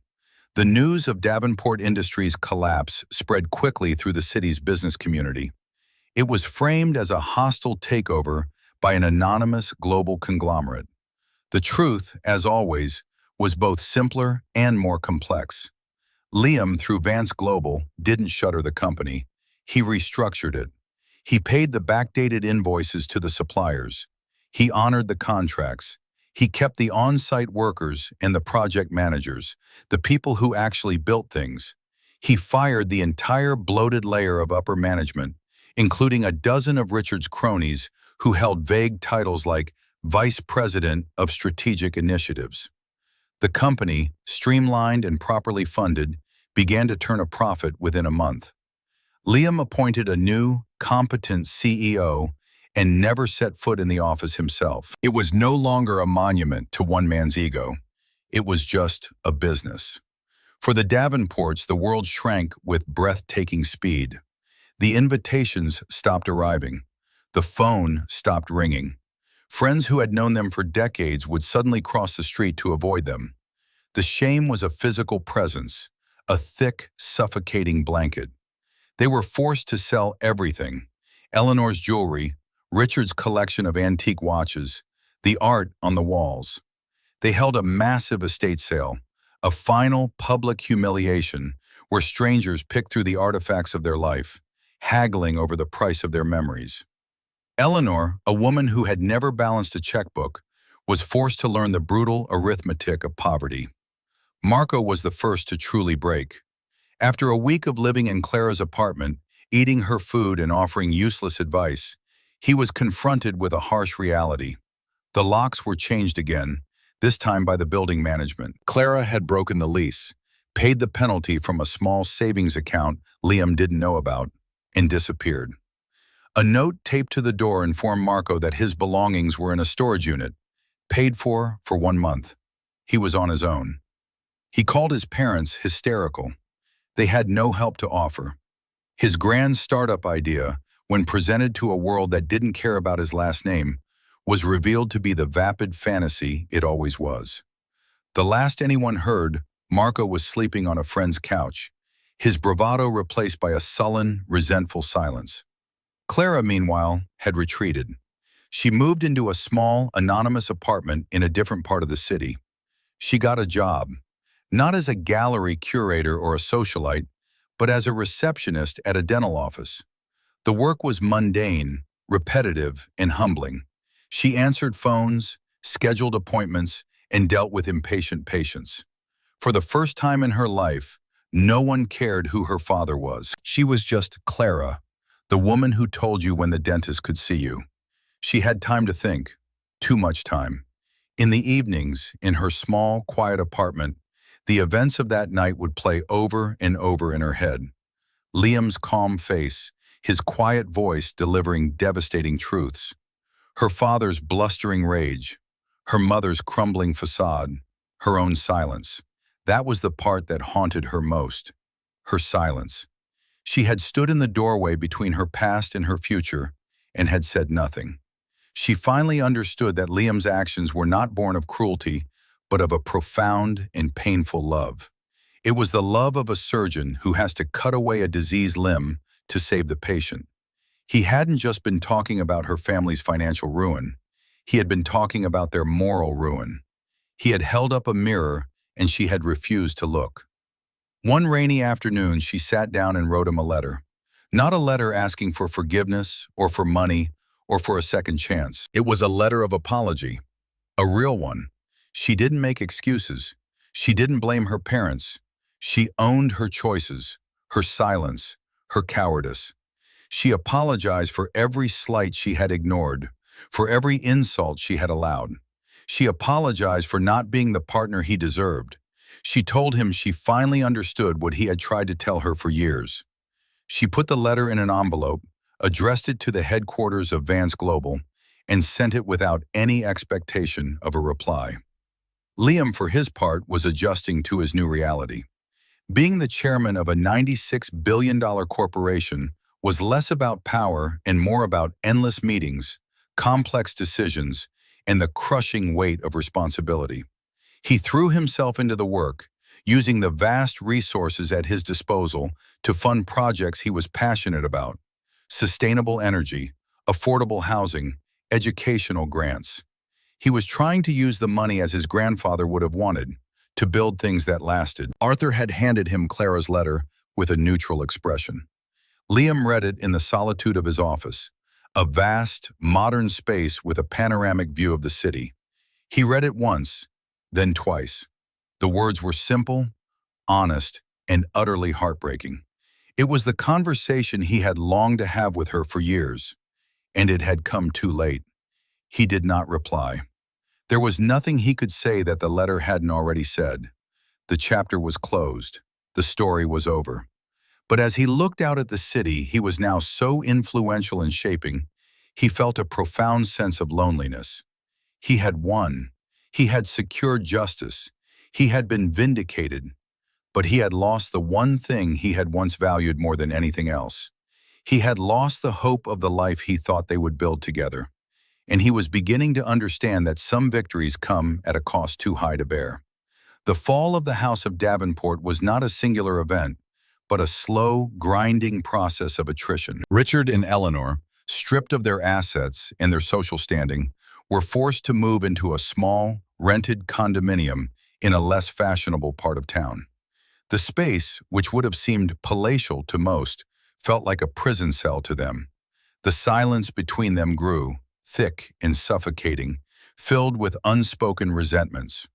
The news of Davenport Industries' collapse spread quickly through the city's business community. It was framed as a hostile takeover by an anonymous global conglomerate. The truth, as always, was both simpler and more complex. Liam, through Vance Global, didn't shutter the company. He restructured it. He paid the backdated invoices to the suppliers. He honored the contracts. He kept the on-site workers and the project managers, the people who actually built things. He fired the entire bloated layer of upper management, including a dozen of Richard's cronies who held vague titles like Vice President of Strategic Initiatives. The company, streamlined and properly funded, began to turn a profit within a month. Liam appointed a new, competent CEO and never set foot in the office himself. It was no longer a monument to one man's ego. It was just a business. For the Davenports, the world shrank with breathtaking speed. The invitations stopped arriving. The phone stopped ringing. Friends who had known them for decades would suddenly cross the street to avoid them. The shame was a physical presence, a thick, suffocating blanket. They were forced to sell everything: Eleanor's jewelry, Richard's collection of antique watches, the art on the walls. They held a massive estate sale, a final public humiliation where strangers picked through the artifacts of their life, haggling over the price of their memories. Eleanor, a woman who had never balanced a checkbook, was forced to learn the brutal arithmetic of poverty. Marco was the first to truly break. After a week of living in Clara's apartment, eating her food and offering useless advice, he was confronted with a harsh reality. The locks were changed again, this time by the building management. Clara had broken the lease, paid the penalty from a small savings account Liam didn't know about, and disappeared. A note taped to the door informed Marco that his belongings were in a storage unit, paid for 1 month. He was on his own. He called his parents hysterical. They had no help to offer. His grand startup idea, when presented to a world that didn't care about his last name, was revealed to be the vapid fantasy it always was. The last anyone heard, Marco was sleeping on a friend's couch, his bravado replaced by a sullen, resentful silence. Clara, meanwhile, had retreated. She moved into a small, anonymous apartment in a different part of the city. She got a job, not as a gallery curator or a socialite, but as a receptionist at a dental office. The work was mundane, repetitive, and humbling. She answered phones, scheduled appointments, and dealt with impatient patients. For the first time in her life, no one cared who her father was. She was just Clara, the woman who told you when the dentist could see you. She had time to think, too much time. In the evenings, in her small, quiet apartment, the events of that night would play over and over in her head. Liam's calm face, his quiet voice delivering devastating truths. Her father's blustering rage, her mother's crumbling facade, her own silence. That was the part that haunted her most. Her silence. She had stood in the doorway between her past and her future and had said nothing. She finally understood that Liam's actions were not born of cruelty, but of a profound and painful love. It was the love of a surgeon who has to cut away a diseased limb to save the patient. He hadn't just been talking about her family's financial ruin. He had been talking about their moral ruin. He had held up a mirror, and she had refused to look. One rainy afternoon, she sat down and wrote him a letter. Not a letter asking for forgiveness, or for money, or for a second chance. It was a letter of apology. A real one. She didn't make excuses. She didn't blame her parents. She owned her choices, her silence, her cowardice. She apologized for every slight she had ignored, for every insult she had allowed. She apologized for not being the partner he deserved. She told him she finally understood what he had tried to tell her for years. She put the letter in an envelope, addressed it to the headquarters of Vance Global, and sent it without any expectation of a reply. Liam, for his part, was adjusting to his new reality. Being the chairman of a $96 billion corporation was less about power and more about endless meetings, complex decisions, and the crushing weight of responsibility. He threw himself into the work, using the vast resources at his disposal to fund projects he was passionate about: sustainable energy, affordable housing, educational grants. He was trying to use the money as his grandfather would have wanted, to build things that lasted. Arthur had handed him Clara's letter with a neutral expression. Liam read it in the solitude of his office, a vast, modern space with a panoramic view of the city. He read it once, then twice. The words were simple, honest, and utterly heartbreaking. It was the conversation he had longed to have with her for years, and it had come too late. He did not reply. There was nothing he could say that the letter hadn't already said. The chapter was closed. The story was over. But as he looked out at the city he was now so influential in shaping, he felt a profound sense of loneliness. He had won. He had secured justice. He had been vindicated. But he had lost the one thing he had once valued more than anything else. He had lost the hope of the life he thought they would build together. And he was beginning to understand that some victories come at a cost too high to bear. The fall of the House of Davenport was not a singular event, but a slow, grinding process of attrition. Richard and Eleanor, stripped of their assets and their social standing, were forced to move into a small, rented condominium in a less fashionable part of town. The space, which would have seemed palatial to most, felt like a prison cell to them. The silence between them grew, thick and suffocating, filled with unspoken resentments.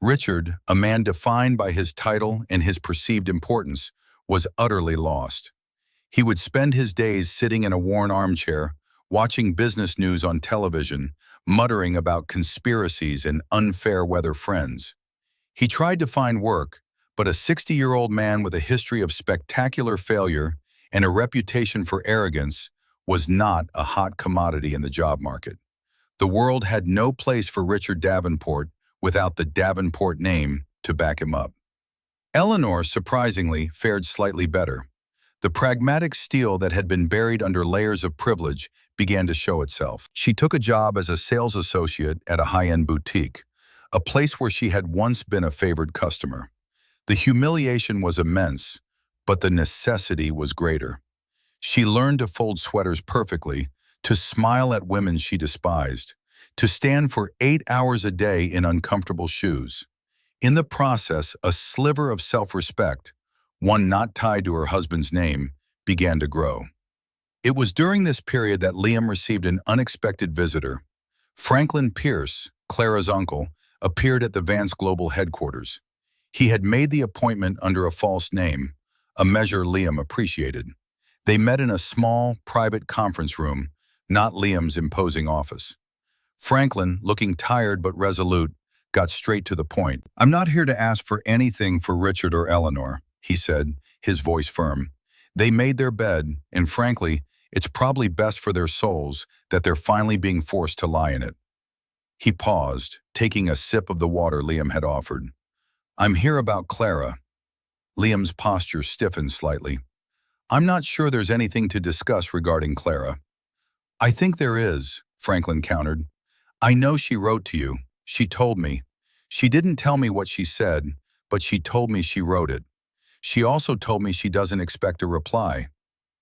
Richard, a man defined by his title and his perceived importance, was utterly lost. He would spend his days sitting in a worn armchair, watching business news on television, muttering about conspiracies and unfair weather friends. He tried to find work, but a 60-year-old man with a history of spectacular failure and a reputation for arrogance was not a hot commodity in the job market. The world had no place for Richard Davenport without the Davenport name to back him up. Eleanor, surprisingly, fared slightly better. The pragmatic steel that had been buried under layers of privilege began to show itself. She took a job as a sales associate at a high-end boutique, a place where she had once been a favored customer. The humiliation was immense, but the necessity was greater. She learned to fold sweaters perfectly, to smile at women she despised, to stand for 8 hours a day in uncomfortable shoes. In the process, a sliver of self-respect, one not tied to her husband's name, began to grow. It was during this period that Liam received an unexpected visitor. Franklin Pierce, Clara's uncle, appeared at the Vance Global headquarters. He had made the appointment under a false name, a measure Liam appreciated. They met in a small, private conference room, not Liam's imposing office. Franklin, looking tired but resolute, got straight to the point. "I'm not here to ask for anything for Richard or Eleanor," he said, his voice firm. "They made their bed, and frankly, it's probably best for their souls that they're finally being forced to lie in it." He paused, taking a sip of the water Liam had offered. "I'm here about Clara." Liam's posture stiffened slightly. "I'm not sure there's anything to discuss regarding Clara." "I think there is," Franklin countered. "I know she wrote to you. She told me. She didn't tell me what she said, but she told me she wrote it. She also told me she doesn't expect a reply."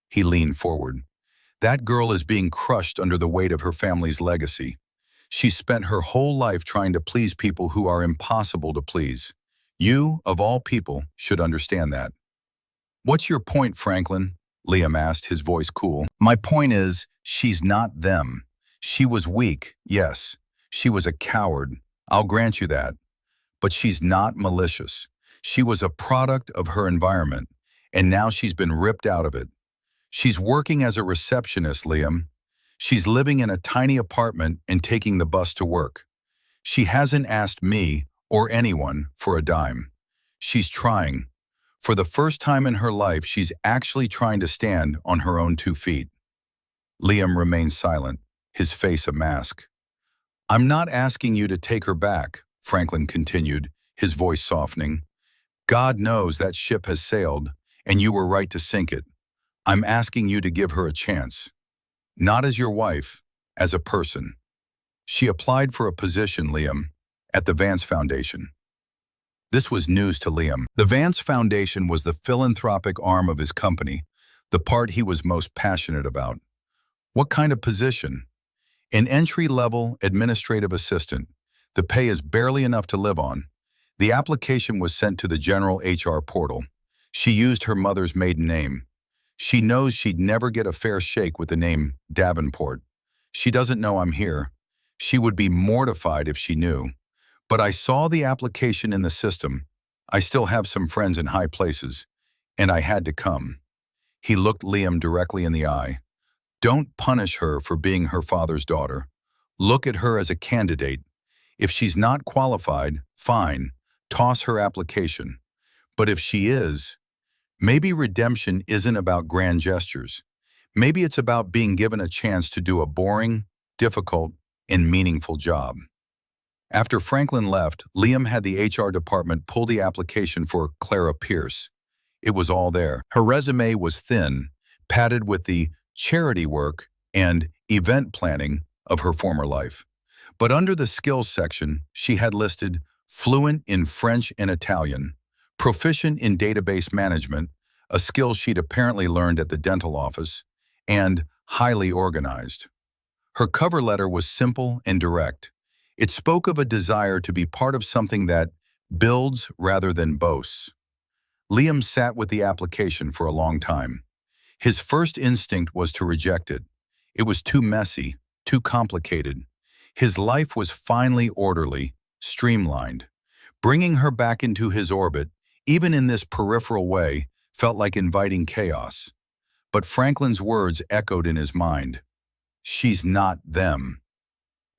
He leaned forward. "That girl is being crushed under the weight of her family's legacy. She spent her whole life trying to please people who are impossible to please. You, of all people, should understand that." "What's your point, Franklin?" Liam asked, his voice cool. "My point is, she's not them. She was weak, yes. She was a coward. I'll grant you that. But she's not malicious. She was a product of her environment, and now she's been ripped out of it. She's working as a receptionist, Liam. She's living in a tiny apartment and taking the bus to work. She hasn't asked me or anyone for a dime. She's trying. For the first time in her life, she's actually trying to stand on her own 2 feet." Liam remained silent, his face a mask. "I'm not asking you to take her back," Franklin continued, his voice softening. God knows that ship has sailed, and you were right to sink it. I'm asking you to give her a chance. Not as your wife, as a person. She applied for a position, Liam, at the Vance Foundation. This was news to Liam. The Vance Foundation was the philanthropic arm of his company, the part he was most passionate about. What kind of position? An entry-level administrative assistant. The pay is barely enough to live on. The application was sent to the general HR portal. She used her mother's maiden name. She knows she'd never get a fair shake with the name Davenport. She doesn't know I'm here. She would be mortified if she knew. But I saw the application in the system. I still have some friends in high places, and I had to come. He looked Liam directly in the eye. Don't punish her for being her father's daughter. Look at her as a candidate. If she's not qualified, fine, toss her application. But if she is, maybe redemption isn't about grand gestures. Maybe it's about being given a chance to do a boring, difficult, and meaningful job. After Franklin left, Liam had the HR department pull the application for Clara Pierce. It was all there. Her resume was thin, padded with the charity work and event planning of her former life. But under the skills section, she had listed fluent in French and Italian, proficient in database management, a skill she'd apparently learned at the dental office, and highly organized. Her cover letter was simple and direct. It spoke of a desire to be part of something that builds rather than boasts. Liam sat with the application for a long time. His first instinct was to reject it. It was too messy, too complicated. His life was finely orderly, streamlined. Bringing her back into his orbit, even in this peripheral way, felt like inviting chaos. But Franklin's words echoed in his mind. She's not them.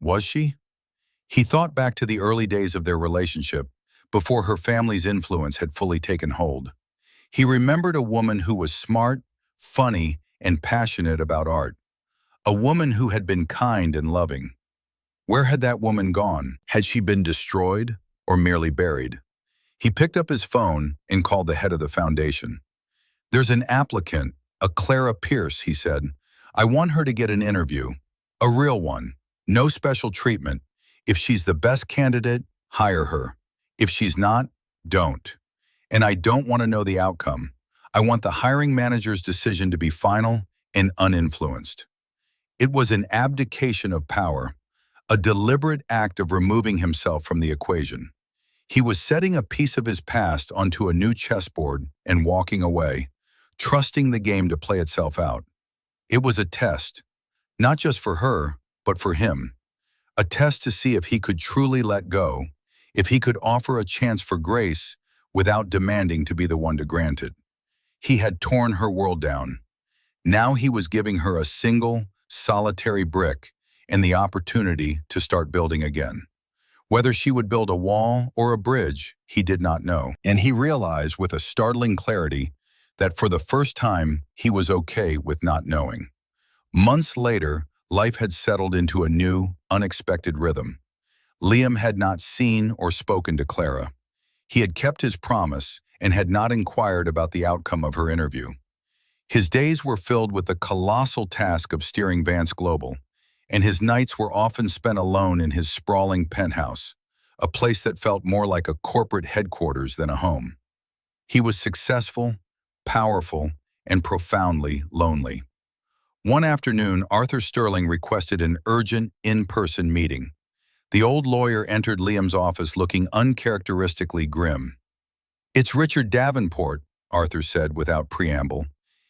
Was she? He thought back to the early days of their relationship, before her family's influence had fully taken hold. He remembered a woman who was smart, funny, and passionate about art. A woman who had been kind and loving. Where had that woman gone? Had she been destroyed or merely buried? He picked up his phone and called the head of the foundation. There's an applicant, a Clara Pierce, he said. I want her to get an interview. A real one. No special treatment. If she's the best candidate, hire her. If she's not, don't. And I don't want to know the outcome. I want the hiring manager's decision to be final and uninfluenced. It was an abdication of power, a deliberate act of removing himself from the equation. He was setting a piece of his past onto a new chessboard and walking away, trusting the game to play itself out. It was a test, not just for her, but for him. A test to see if he could truly let go, if he could offer a chance for grace without demanding to be the one to grant it. He had torn her world down. Now he was giving her a single, solitary brick and the opportunity to start building again. Whether she would build a wall or a bridge, he did not know. And he realized with a startling clarity that for the first time, he was okay with not knowing. Months later, life had settled into a new, unexpected rhythm. Liam had not seen or spoken to Clara. He had kept his promise and had not inquired about the outcome of her interview. His days were filled with the colossal task of steering Vance Global, and his nights were often spent alone in his sprawling penthouse, a place that felt more like a corporate headquarters than a home. He was successful, powerful, and profoundly lonely. One afternoon, Arthur Sterling requested an urgent, in-person meeting. The old lawyer entered Liam's office looking uncharacteristically grim. "It's Richard Davenport," Arthur said without preamble.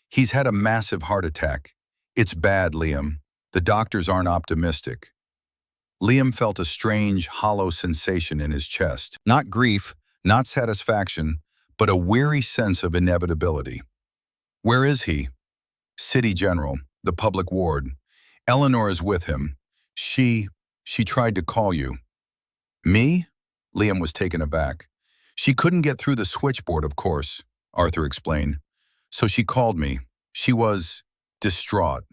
"He's had a massive heart attack. It's bad, Liam. The doctors aren't optimistic." Liam felt a strange, hollow sensation in his chest. Not grief, not satisfaction, but a weary sense of inevitability. "Where is he?" "City General, the public ward. Eleanor is with him. She tried to call you." "Me?" Liam was taken aback. "She couldn't get through the switchboard, of course," Arthur explained. "So she called me. She was distraught.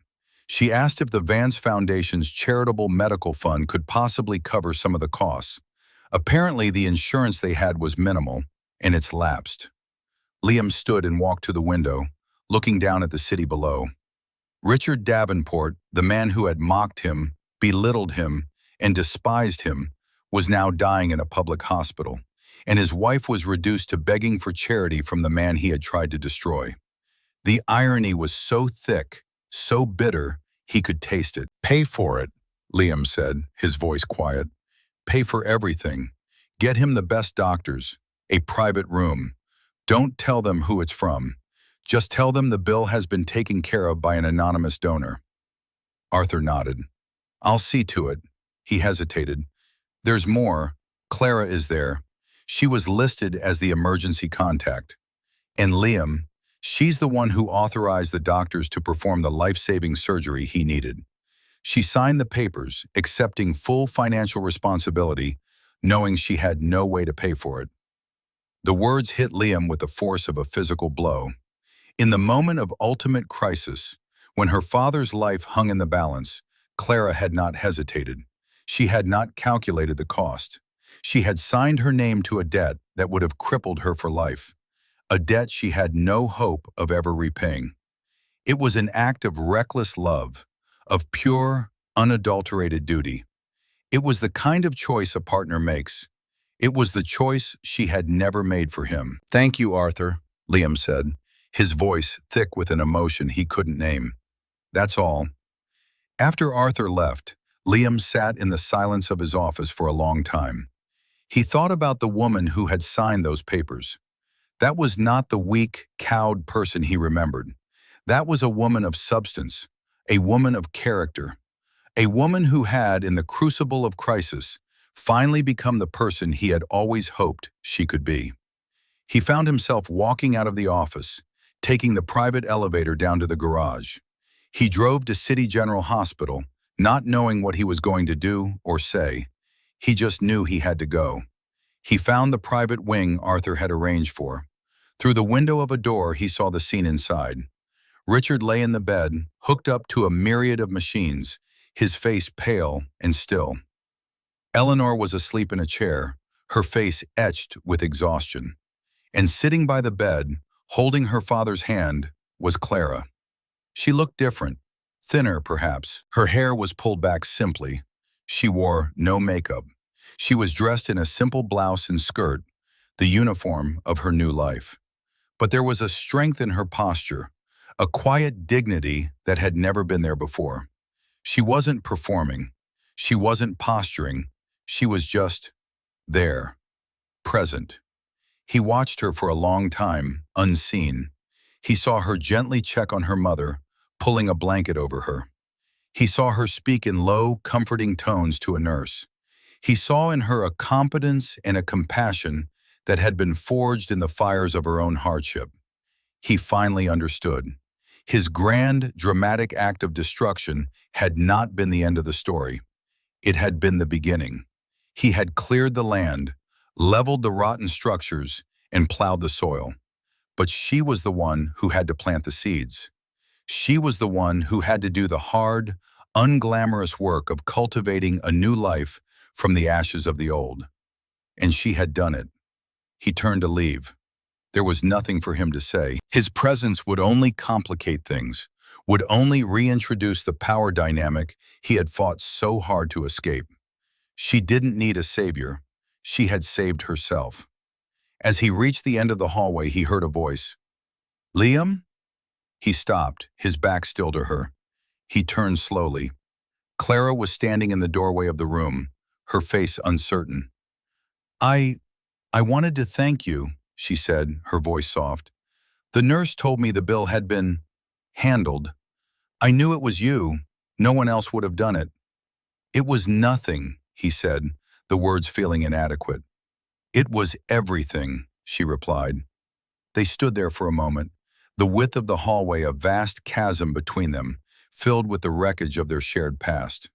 She asked if the Vance Foundation's charitable medical fund could possibly cover some of the costs. Apparently, the insurance they had was minimal, and it's lapsed. Liam stood and walked to the window, looking down at the city below. Richard Davenport, the man who had mocked him, belittled him, and despised him, was now dying in a public hospital, and his wife was reduced to begging for charity from the man he had tried to destroy. The irony was so thick, so bitter, he could taste it. "Pay for it," Liam said, his voice quiet. "Pay for everything. Get him the best doctors, a private room. Don't tell them who it's from. Just tell them the bill has been taken care of by an anonymous donor." Arthur nodded. "I'll see to it." He hesitated. "There's more. Clara is there. She was listed as the emergency contact. And Liam, she's the one who authorized the doctors to perform the life-saving surgery he needed. She signed the papers, accepting full financial responsibility, knowing she had no way to pay for it." The words hit Liam with the force of a physical blow. In the moment of ultimate crisis, when her father's life hung in the balance, Clara had not hesitated. She had not calculated the cost. She had signed her name to a debt that would have crippled her for life, a debt she had no hope of ever repaying. It was an act of reckless love, of pure, unadulterated duty. It was the kind of choice a partner makes. It was the choice she had never made for him. "Thank you, Arthur," Liam said, his voice thick with an emotion he couldn't name. "That's all." After Arthur left, Liam sat in the silence of his office for a long time. He thought about the woman who had signed those papers. That was not the weak, cowed person he remembered. That was a woman of substance, a woman of character, a woman who had, in the crucible of crisis, finally become the person he had always hoped she could be. He found himself walking out of the office, taking the private elevator down to the garage. He drove to City General Hospital, not knowing what he was going to do or say. He just knew he had to go. He found the private wing Arthur had arranged for. Through the window of a door, he saw the scene inside. Richard lay in the bed, hooked up to a myriad of machines, his face pale and still. Eleanor was asleep in a chair, her face etched with exhaustion. And sitting by the bed, holding her father's hand, was Clara. She looked different, thinner perhaps. Her hair was pulled back simply. She wore no makeup. She was dressed in a simple blouse and skirt, the uniform of her new life. But there was a strength in her posture, a quiet dignity that had never been there before. She wasn't performing. She wasn't posturing. She was just there, present. He watched her for a long time, unseen. He saw her gently check on her mother, pulling a blanket over her. He saw her speak in low, comforting tones to a nurse. He saw in her a competence and a compassion that had been forged in the fires of her own hardship. He finally understood. His grand, dramatic act of destruction had not been the end of the story. It had been the beginning. He had cleared the land, leveled the rotten structures, and plowed the soil. But she was the one who had to plant the seeds. She was the one who had to do the hard, unglamorous work of cultivating a new life from the ashes of the old. And she had done it. He turned to leave. There was nothing for him to say. His presence would only complicate things, would only reintroduce the power dynamic he had fought so hard to escape. She didn't need a savior. She had saved herself. As he reached the end of the hallway, he heard a voice. "Liam?" He stopped, his back still to her. He turned slowly. Clara was standing in the doorway of the room, her face uncertain. I wanted to thank you," she said, her voice soft. "The nurse told me the bill had been handled. I knew it was you. No one else would have done it." "It was nothing," he said, the words feeling inadequate. "It was everything," she replied. They stood there for a moment, the width of the hallway a vast chasm between them, filled with the wreckage of their shared past.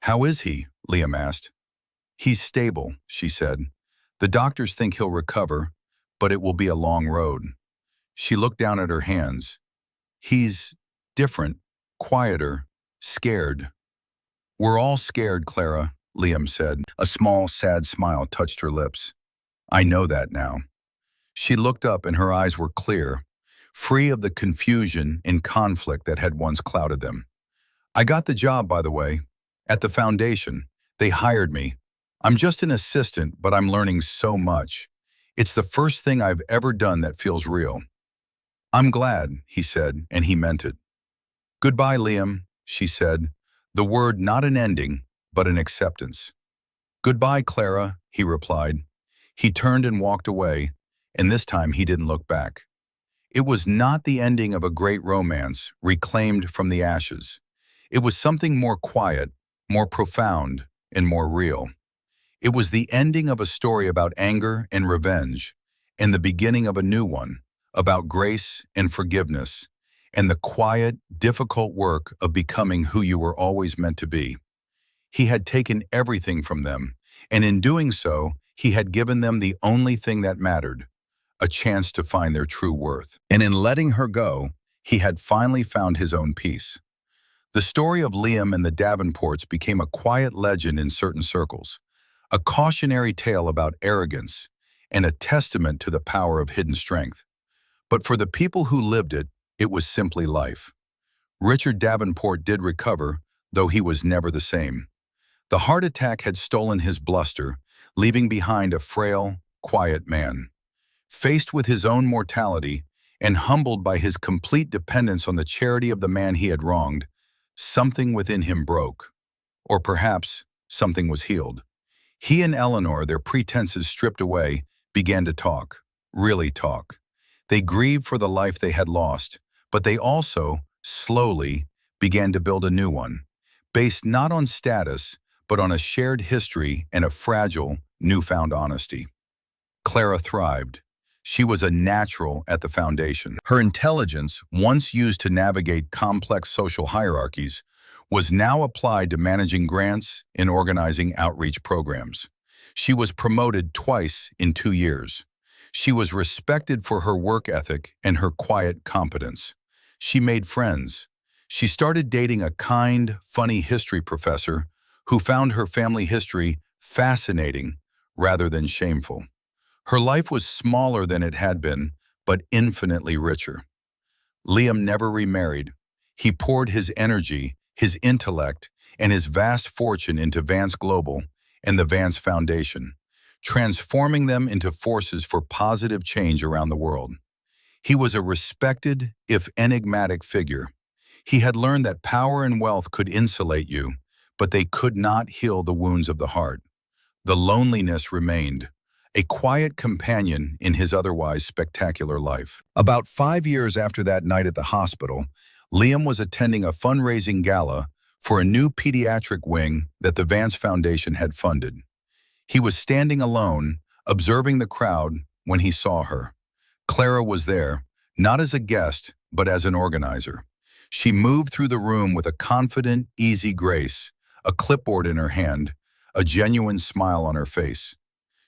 "How is he?" Liam asked. "He's stable," she said. "The doctors think he'll recover, but it will be a long road." She looked down at her hands. "He's different, quieter, scared." "We're all scared, Clara," Liam said. A small, sad smile touched her lips. I know that now. She looked up and her eyes were clear, free of the confusion and conflict that had once clouded them. I got the job, by the way, at the foundation. They hired me. I'm just an assistant, but I'm learning so much. It's the first thing I've ever done that feels real. I'm glad, he said, and he meant it. Goodbye, Liam, she said, the word not an ending, but an acceptance. Goodbye, Clara, he replied. He turned and walked away, and this time he didn't look back. It was not the ending of a great romance reclaimed from the ashes. It was something more quiet, more profound, and more real. It was the ending of a story about anger and revenge, and the beginning of a new one, about grace and forgiveness, and the quiet, difficult work of becoming who you were always meant to be. He had taken everything from them, and in doing so, he had given them the only thing that mattered, a chance to find their true worth. And in letting her go, he had finally found his own peace. The story of Liam and the Davenports became a quiet legend in certain circles, a cautionary tale about arrogance, and a testament to the power of hidden strength. But for the people who lived it, it was simply life. Richard Davenport did recover, though he was never the same. The heart attack had stolen his bluster, leaving behind a frail, quiet man. Faced with his own mortality, and humbled by his complete dependence on the charity of the man he had wronged, something within him broke. Or perhaps something was healed. He and Eleanor, their pretenses stripped away, began to talk, really talk. They grieved for the life they had lost, but they also, slowly, began to build a new one, based not on status, but on a shared history and a fragile, newfound honesty. Clara thrived. She was a natural at the foundation. Her intelligence, once used to navigate complex social hierarchies, was now applied to managing grants and organizing outreach programs. She was promoted twice in 2 years. She was respected for her work ethic and her quiet competence. She made friends. She started dating a kind, funny history professor who found her family history fascinating rather than shameful. Her life was smaller than it had been, but infinitely richer. Liam never remarried. He poured his energy, his intellect, and his vast fortune into Vance Global and the Vance Foundation, transforming them into forces for positive change around the world. He was a respected, if enigmatic figure. He had learned that power and wealth could insulate you, but they could not heal the wounds of the heart. The loneliness remained, a quiet companion in his otherwise spectacular life. About 5 years after that night at the hospital, Liam was attending a fundraising gala for a new pediatric wing that the Vance Foundation had funded. He was standing alone, observing the crowd, when he saw her. Clara was there, not as a guest, but as an organizer. She moved through the room with a confident, easy grace, a clipboard in her hand, a genuine smile on her face.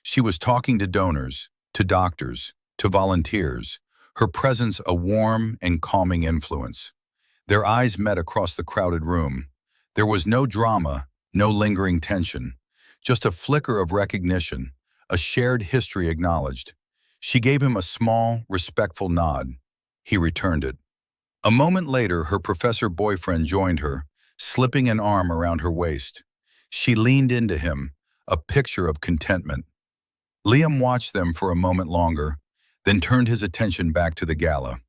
She was talking to donors, to doctors, to volunteers, her presence a warm and calming influence. Their eyes met across the crowded room. There was no drama, no lingering tension, just a flicker of recognition, a shared history acknowledged. She gave him a small, respectful nod. He returned it. A moment later, her professor boyfriend joined her, slipping an arm around her waist. She leaned into him, a picture of contentment. Liam watched them for a moment longer, then turned his attention back to the gala.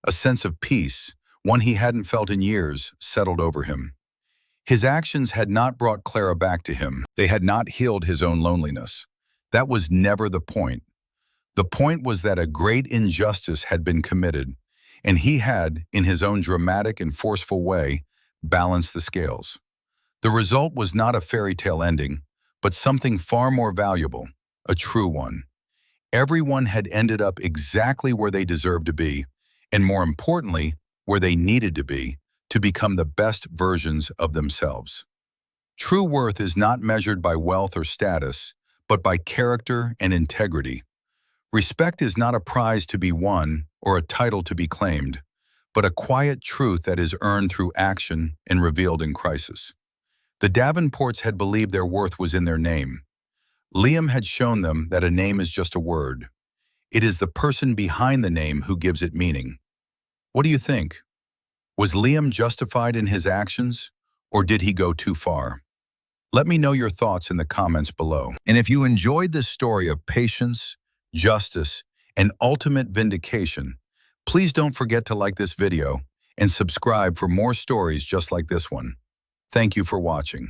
A sense of peace, one he hadn't felt in years, settled over him. His actions had not brought Clara back to him. They had not healed his own loneliness. That was never the point. The point was that a great injustice had been committed, and he had, in his own dramatic and forceful way, balanced the scales. The result was not a fairy tale ending, but something far more valuable, a true one. Everyone had ended up exactly where they deserved to be, and more importantly, where they needed to become the best versions of themselves. True worth is not measured by wealth or status, but by character and integrity. Respect is not a prize to be won or a title to be claimed, but a quiet truth that is earned through action and revealed in crisis. The Davenports had believed their worth was in their name. Liam had shown them that a name is just a word. It is the person behind the name who gives it meaning. What do you think? Was Liam justified in his actions, or did he go too far? Let me know your thoughts in the comments below. And if you enjoyed this story of patience, justice, and ultimate vindication, please don't forget to like this video and subscribe for more stories just like this one. Thank you for watching.